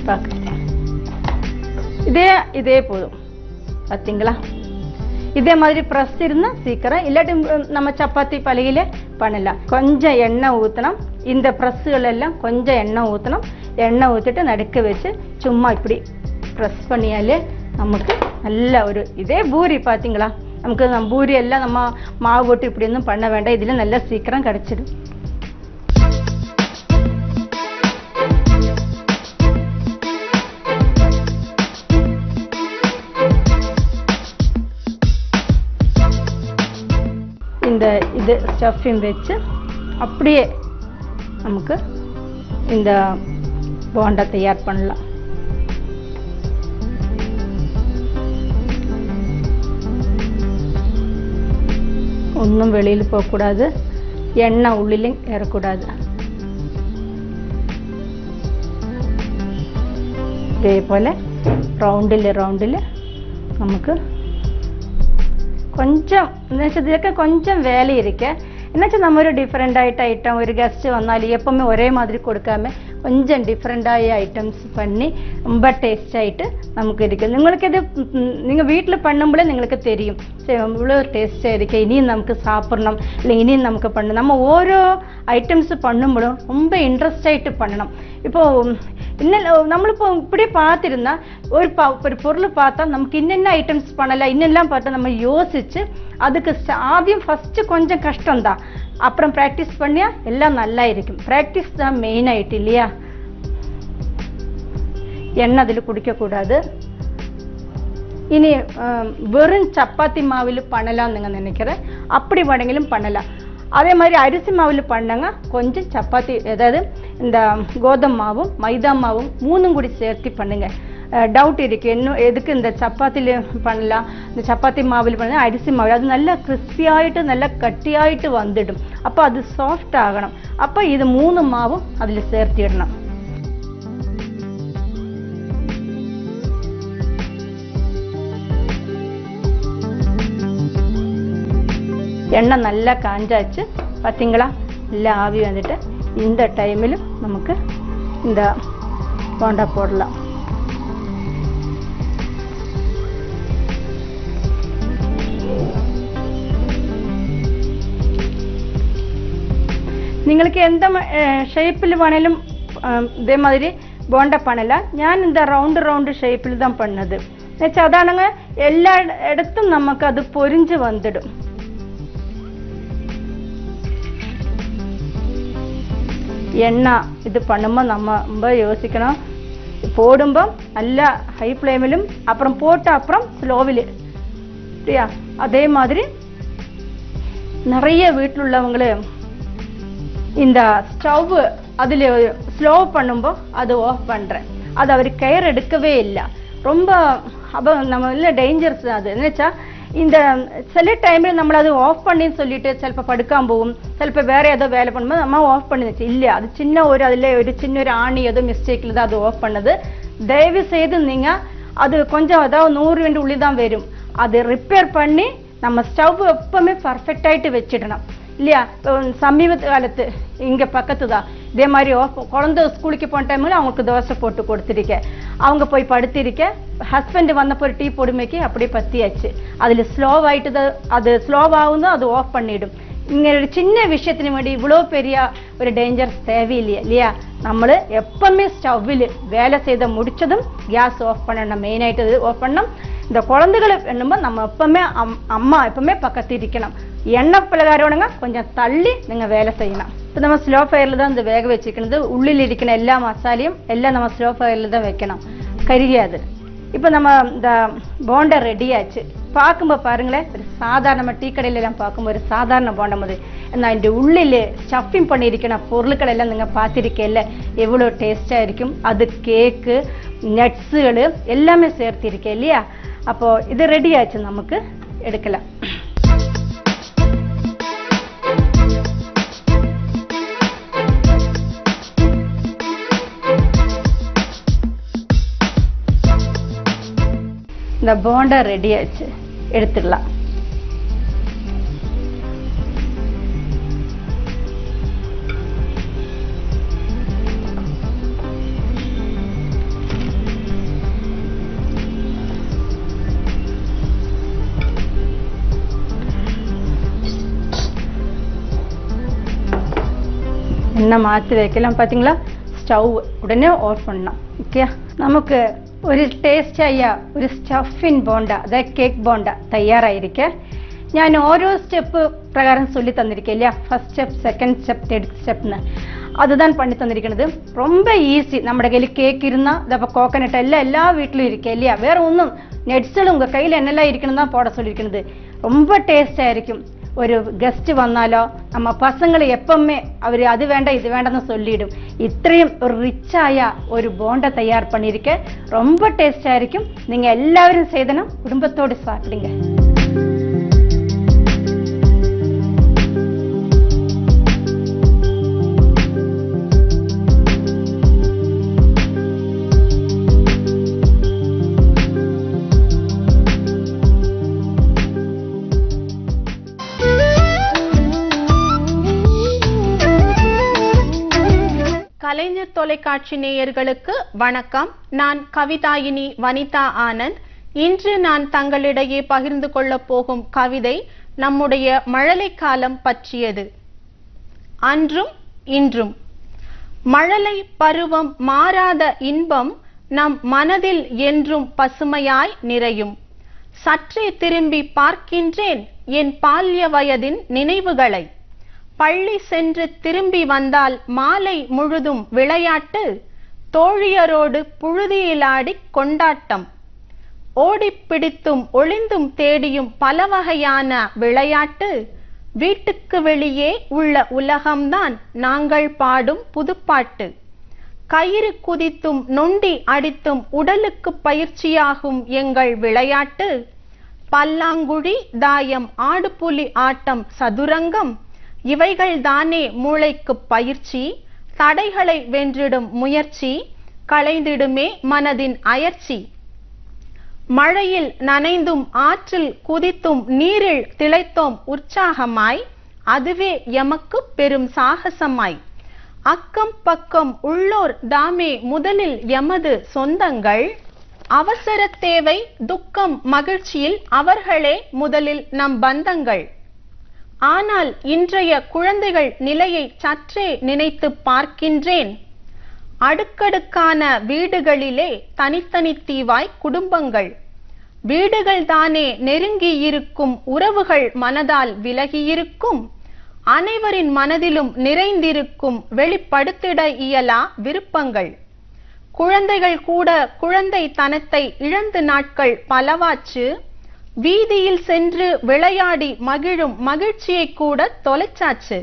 பார்க்க இதே போதும் பார்த்தீங்களா. இதே மாதிரி ப்ரெஸ் இருந்தால் சீக்கிரம், இல்லாட்டி நம்ம சப்பாத்தி பலகையில பண்ணலாம். கொஞ்சம் எண்ணெய் ஊற்றணும். இந்த ப்ரெஸ்ஸுகள் எல்லாம் கொஞ்சம் எண்ணெய் ஊற்றணும். எண்ணெய் ஊற்றிட்டு நடுக்க வச்சு சும்மா இப்படி ப்ரெஸ் பண்ணியாலே நமக்கு நல்ல ஒரு இதே பூரி பார்த்தீங்களா. நமக்கு பூரி எல்லாம் நம்ம மாவு போட்டு இப்படி ஒன்றும் பண்ண வேண்டாம், இதில் நல்லா சீக்கிரம் கிடச்சிடும். இந்த இது ஸ்டஃபிங் வச்சு அப்படியே நமக்கு இந்த போண்டா தயார் பண்ணலாம். ஒன்றும் வெளியில் போகக்கூடாது, எண்ணெய் உள்ளிலும் ஏறக்கூடாது. ഇതേപോലെ റൗണ്ടിൽ നമുക്ക് കൊഞ്ചം എന്നുവെച്ചാൽ ഇതൊക്കെ കൊഞ്ചം വേലയിരിക്കുക എന്നുവെച്ചാൽ നമ്മൊരു ഡിഫറെൻ്റ് ആയിട്ട് ഐറ്റം ഒരു ഗസ്റ്റ് വന്നാൽ எப்பவுமே ஒரே மாதிரி கொடுக்காம கொஞ்சம் டிஃப்ரெண்டாக ஐட்டம்ஸ் பண்ணி ரொம்ப டேஸ்டாயிட்டு நமக்கு இருக்குது. നിങ്ങൾക്ക് ഇത് നിങ്ങൾ വീട്ടിൽ பண்ணும்போது നിങ്ങൾക്ക് தெரியும் சரி இவ்வளோ டேஸ்டாக இருக்கு இனியும் நமக்கு சாப்பிடணும் இல்லை இனியும் நமக்கு பண்ணணும். நம்ம ஓரோ ஐட்டம்ஸ் பண்ணும்போதும் ரொம்ப இன்ட்ரெஸ்டாயிட்டு பண்ணணும். இப்போ இன்னும் நம்மளிப்போ இப்படியே பார்த்துருந்தா ஒரு பொருள் பார்த்தா நமக்கு இன்னென்ன ஐட்டம்ஸ் பண்ணலாம் இன்னெல்லாம் பார்த்தா நம்ம யோசிச்சு அதுக்கு ஆദ്യം ஃபஸ்ட்டு கொஞ்சம் கஷ்டம்தான் அப்புறம் ப்ராக்டிஸ் பண்ணியா எல்லாம் நல்லா இருக்கும். ப்ராக்டிஸ் தான் மெயின் ஆயிட்டு இல்லையா. எண்ணெய் அதில் குடிக்கக்கூடாது. இனி வெறும் சப்பாத்தி மாவில் பண்ணலாம்னு நீங்கள் நினைக்கிறேன். அப்படி வேണമെങ്കിലും பண்ணலாம். அதே மாதிரி அரிசி மாவில் பண்ணாங்க கொஞ்சம் சப்பாத்தி அதாவது இந்த கோதுமை மாவும் மைதா மாவும் மூணும் கூடி சேர்த்து பண்ணுங்க. டவுட் இருக்கு இன்னும் எதுக்கு இந்த சப்பாத்தியில் பண்ணலாம் இந்த சப்பாத்தி மாவில் பண்ணலாம் அரிசி மாவில் அது நல்லா கிறிஸ்பியாயிட்டு நல்லா கட்டியாயிட்டு வந்துடும். அப்போ அது சாஃப்ட் ஆகணும். அப்போ இது 3 மாவும் அதில் சேர்த்திடணும். எண்ணெய் நல்லா காஞ்சாச்சு பார்த்தீங்களா நல்லா ஆவி வந்துட்டு இந்த டைமில் நமக்கு இந்த போண்டா போடலாம். നിങ്ങൾക്ക് എന്ത് ഷേപ്പിൽ വേണേലും ഇതേമാതിരി ബോണ്ട பண்ணலாம். ഞാൻ இந்த ரவுண்டு ஷேப்பில் தான் பண்ணது. என்னாச்சு அதானுங்க எல்லா இடத்தும் நமக்கு அது பொரிஞ்சு வந்துடும். எண்ணெய் இது பண்ணும்போது நம்ம ரொம்ப யோசிக்கணும். போடும்போது நல்லா ஹை ஃப்ளேமிலும் அப்புறம் போட்ட அப்புறம் ஸ்லோவில் சரியா. அதே மாதிரி நிறைய வீட்டில் உள்ளவங்களே இந்த ஸ்டவ் அதில் ஸ்லோ பண்ணும்போது அது ஆஃப் பண்ணுறேன். அது அவர் கேர் எடுக்கவே இல்லை. ரொம்ப அப்போ நம்ம இல்லை டேஞ்சர்ஸ் அது என்னச்சா இந்த சில டைமில் നമ്മൾ അത് ഓഫ് பண்ணின்னு சொல்லிட்டு ചിലപ്പോൾ പടുക്കാൻ പോകും ചിലപ്പോൾ വേറെ ഏതോ വേല பண்ணுമ്പോൾ நம்ம ஆஃப் பண்ணி வச்சு இல்லை அது சின்ன ஒரு அதில் ஒரு சின்ன ஒரு ஆணி ஏதோ மிஸ்டேக்கில் தான் அது ஆஃப் பண்ணது. தயவு செய்து நீங்கள் அது கொஞ்சம் அதாவது 100 மினிட் உள்ளே தான் வரும். அது ரிப்பேர் பண்ணி நம்ம ஸ்டவ் எப்பவுமே பர்ஃபெக்டாயிட்டு வச்சிடணும் இல்லையா. சமீப காலத்து இங்கே பக்கத்து தான் இதே மாதிரி குழந்தை ஸ்கூலுக்கு போன டைமில் அவங்களுக்கு தோசை போட்டு கொடுத்துருக்கேன். அவங்க போய் படுத்திருக்கேன். ஹஸ்பண்ட் வந்தப்போ ஒரு டீ பொடுமைக்கு அப்படியே பற்றியாச்சு. அதில் ஸ்லோவாயிட்டு அது ஸ்லோவாகும் அது ஆஃப் பண்ணிடும். இங்கே ஒரு சின்ன விஷயத்தினு வேண்டி இவ்வளோ பெரிய ஒரு டேஞ்சர்ஸ் தேவையில்லையா இல்லையா. നമ്മൾ எப்பவுமே ஸ்டவ்வில் வேலை செய்த முடிச்சதும் கேஸ் ஆஃப் பண்ணணும். மெயினாயிட்டு இது ஆஃப் பண்ணணும். இந்த குழந்தைகளை பண்ணும்போது நம்ம எப்பவுமே அம்மா எப்பவுமே பக்கத்து இருக்கணும். எண்ணெய் பலகாரம்னுங்க கொஞ்சம் தள்ளி நீங்கள் வேலை செய்யணும். இப்போ நம்ம ஸ்லோ ஃபயரில் தான் இந்த வேக வச்சுக்கிறது. உள்ளில் இருக்கிற எல்லா மசாலையும் எல்லாம் நம்ம ஸ்லோ ஃபயரில் தான் வைக்கணும் கரியாது. இப்போ நம்ம இந்த போண்டா ரெடி ஆச்சு. பார்க்கும்போது பாருங்களேன் ஒரு சாதாரண டீ கடையிலெல்லாம் பார்க்கும்போது ஒரு சாதாரண போண்டா மாதிரி நான் இந்த உள்ளில் ஸ்டஃபிங் பண்ணியிருக்கேன் பொருட்களெல்லாம் நீங்கள் பார்த்துருக்கேன்ல எவ்வளோ டேஸ்டாக இருக்கும். அது கேக்கு நட்ஸுகள் எல்லாமே சேர்த்திருக்கேன் இல்லையா. அப்போது இது ரெடி ஆச்சு நமக்கு எடுக்கலாம். இந்த போண்டா ரெடி ஆச்சு எடுத்துடலாம். எண்ணெய் மாற்றி வைக்கலாம் பார்த்தீங்களா. ஸ்டவ் உடனே ஆஃப் பண்ணலாம். ஓகே நமக்கு ഒരു ടേസ്റ്റായ ഒരു സ്റ്റഫിൻ ബോണ്ട അതായത് കേക്ക് ബോണ്ട തയ്യാറായിരിക്കെ. ഞാൻ ഓരോ സ്റ്റെപ്പ് പ്രകാരം சொல்லி தந்திருக்கேன் இல்லையா. First step second step third ஸ்டெப்னு அதுதான் பண்ணி தந்திருக்கிறது. ரொம்ப ஈஸி. നമ്മുടെ കയ്യിൽ കേക്ക് ഇരുന്നാൽ ഇതപ്പോൾ கோகனட் எல்லாம் எல்லா வீட்டிலும் இருக்கே இல்லையா. வேற ஒன்றும் நட்ஸும் உங்கள் கையில் என்னெல்லாம் இருக்கணும் தான் போட சொல்லியிருக்கிறது. ரொம்ப டேஸ்டாக இருக்கும். ஒரு கெஸ்ட் வந்தாலோ நம்ம பசங்களை எப்பவுமே அவர் அது வேண்டாம் இது வேண்டாம்னு சொல்லிடும். இത്രയും ஒரு ரிச்சாயா ஒரு போண்டா தயார் பண்ணியிருக்கேன். ரொம்ப டேஸ்டாக இருக்கும். நீங்கள் எல்லாரும் செய்தனும் குடும்பத்தோடு சாப்பிடுங்க. கலைஞர் தொலைக்காட்சி நேயர்களுக்கு வணக்கம். நான் கவிதாயினி வனிதா ஆனந்த். இன்று நான் தங்களிடையே பகிர்ந்து கொள்ளப் போகும் கவிதை நம்முடைய மழலை காலம் பற்றியது. அன்றும் இன்றும் மழலை பருவம் மாறாத இன்பம் நம் மனதில் என்றும் பசுமையாய் நிறையும். சற்றே திரும்பி பார்க்கின்றேன் என் பால்ய வயதின் நினைவுகளை. பள்ளி சென்று திரும்பி வந்தால் மாலை முழுதும் விளையாட்டு, தோழியரோடு புழுதியிலாடி கொண்டாட்டம். ஓடிப்பிடித்தும் ஒளிந்தும் தேடியும் பல வகையான விளையாட்டு. வீட்டுக்கு வெளியே உள்ள உலகம்தான் நாங்கள் பாடும் புதுப்பாட்டு. கயிறு குதித்தும் நொண்டி அடித்தும் உடலுக்கு பயிற்சியாகும் எங்கள் விளையாட்டு. பல்லாங்குழி, தாயம், ஆடுபுலி ஆட்டம், சதுரங்கம் இவைகள் தானே மூளைக்கு பயிற்சி. தடைகளை வென்றிடும் முயற்சி, களைந்திடுமே மனதின் அயற்சி. மழையில் நனைந்தும் ஆற்றில் குதித்தும் நீரில் திளைத்தோம் உற்சாகமாய், அதுவே எமக்கு பெரும் சாகசமாய். அக்கம் பக்கம் உள்ளோர் தாமே முதலில் எமது சொந்தங்கள். அவசர தேவை, துக்கம், மகிழ்ச்சியில் அவர்களே முதலில் நம் பந்தங்கள். ஆனால் இன்றைய குழந்தைகள் நிலையை சற்றே நினைத்து பார்க்கின்றேன். அடுக்கடுக்கான வீடுகளிலே தனித்தனி தீவாய் குடும்பங்கள். வீடுகள் தானே நெருங்கி இருக்கும், உறவுகள் மனதால் விலகியிருக்கும். அனைவரின் மனதிலும் நிறைந்திருக்கும் வெளிப்படுத்திட இயலா விருப்பங்கள். குழந்தைகள் கூட குழந்தை தனத்தை இழந்து நாட்கள் பலவாச்சு. வீதியில் சென்று விளையாடி மகிழும் மகிழ்ச்சியை கூட தொலைச்சாச்சு.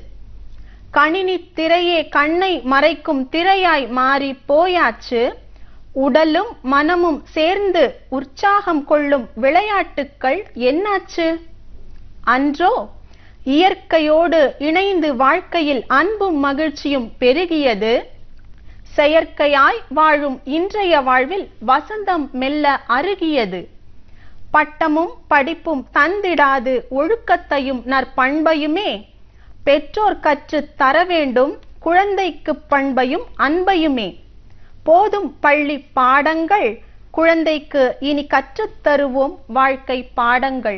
கணினி திரையே கண்ணை மறைக்கும் திரையாய் மாறி போயாச்சு. உடலும் மனமும் சேர்ந்து உற்சாகம் கொள்ளும் விளையாட்டுக்கள் என்னாச்சு? அன்றோ இயற்கையோடு இணைந்து வாழ்க்கையில் அன்பும் மகிழ்ச்சியும் பெருகியது. செயற்கையாய் வாழும் இன்றைய வாழ்வில் வசந்தம் மெல்ல அருகியது. பட்டமும் படிப்பும் தந்திடாது ஒழுக்கத்தையும் நற்பண்பையுமே. பெற்றோர் கற்றுத் தர வேண்டும் குழந்தைக்கு பண்பையும் அன்பையுமே. போதும் பள்ளி பாடங்கள், குழந்தைக்கு இனி கற்றுத் தருவோம் வாழ்க்கை பாடங்கள்.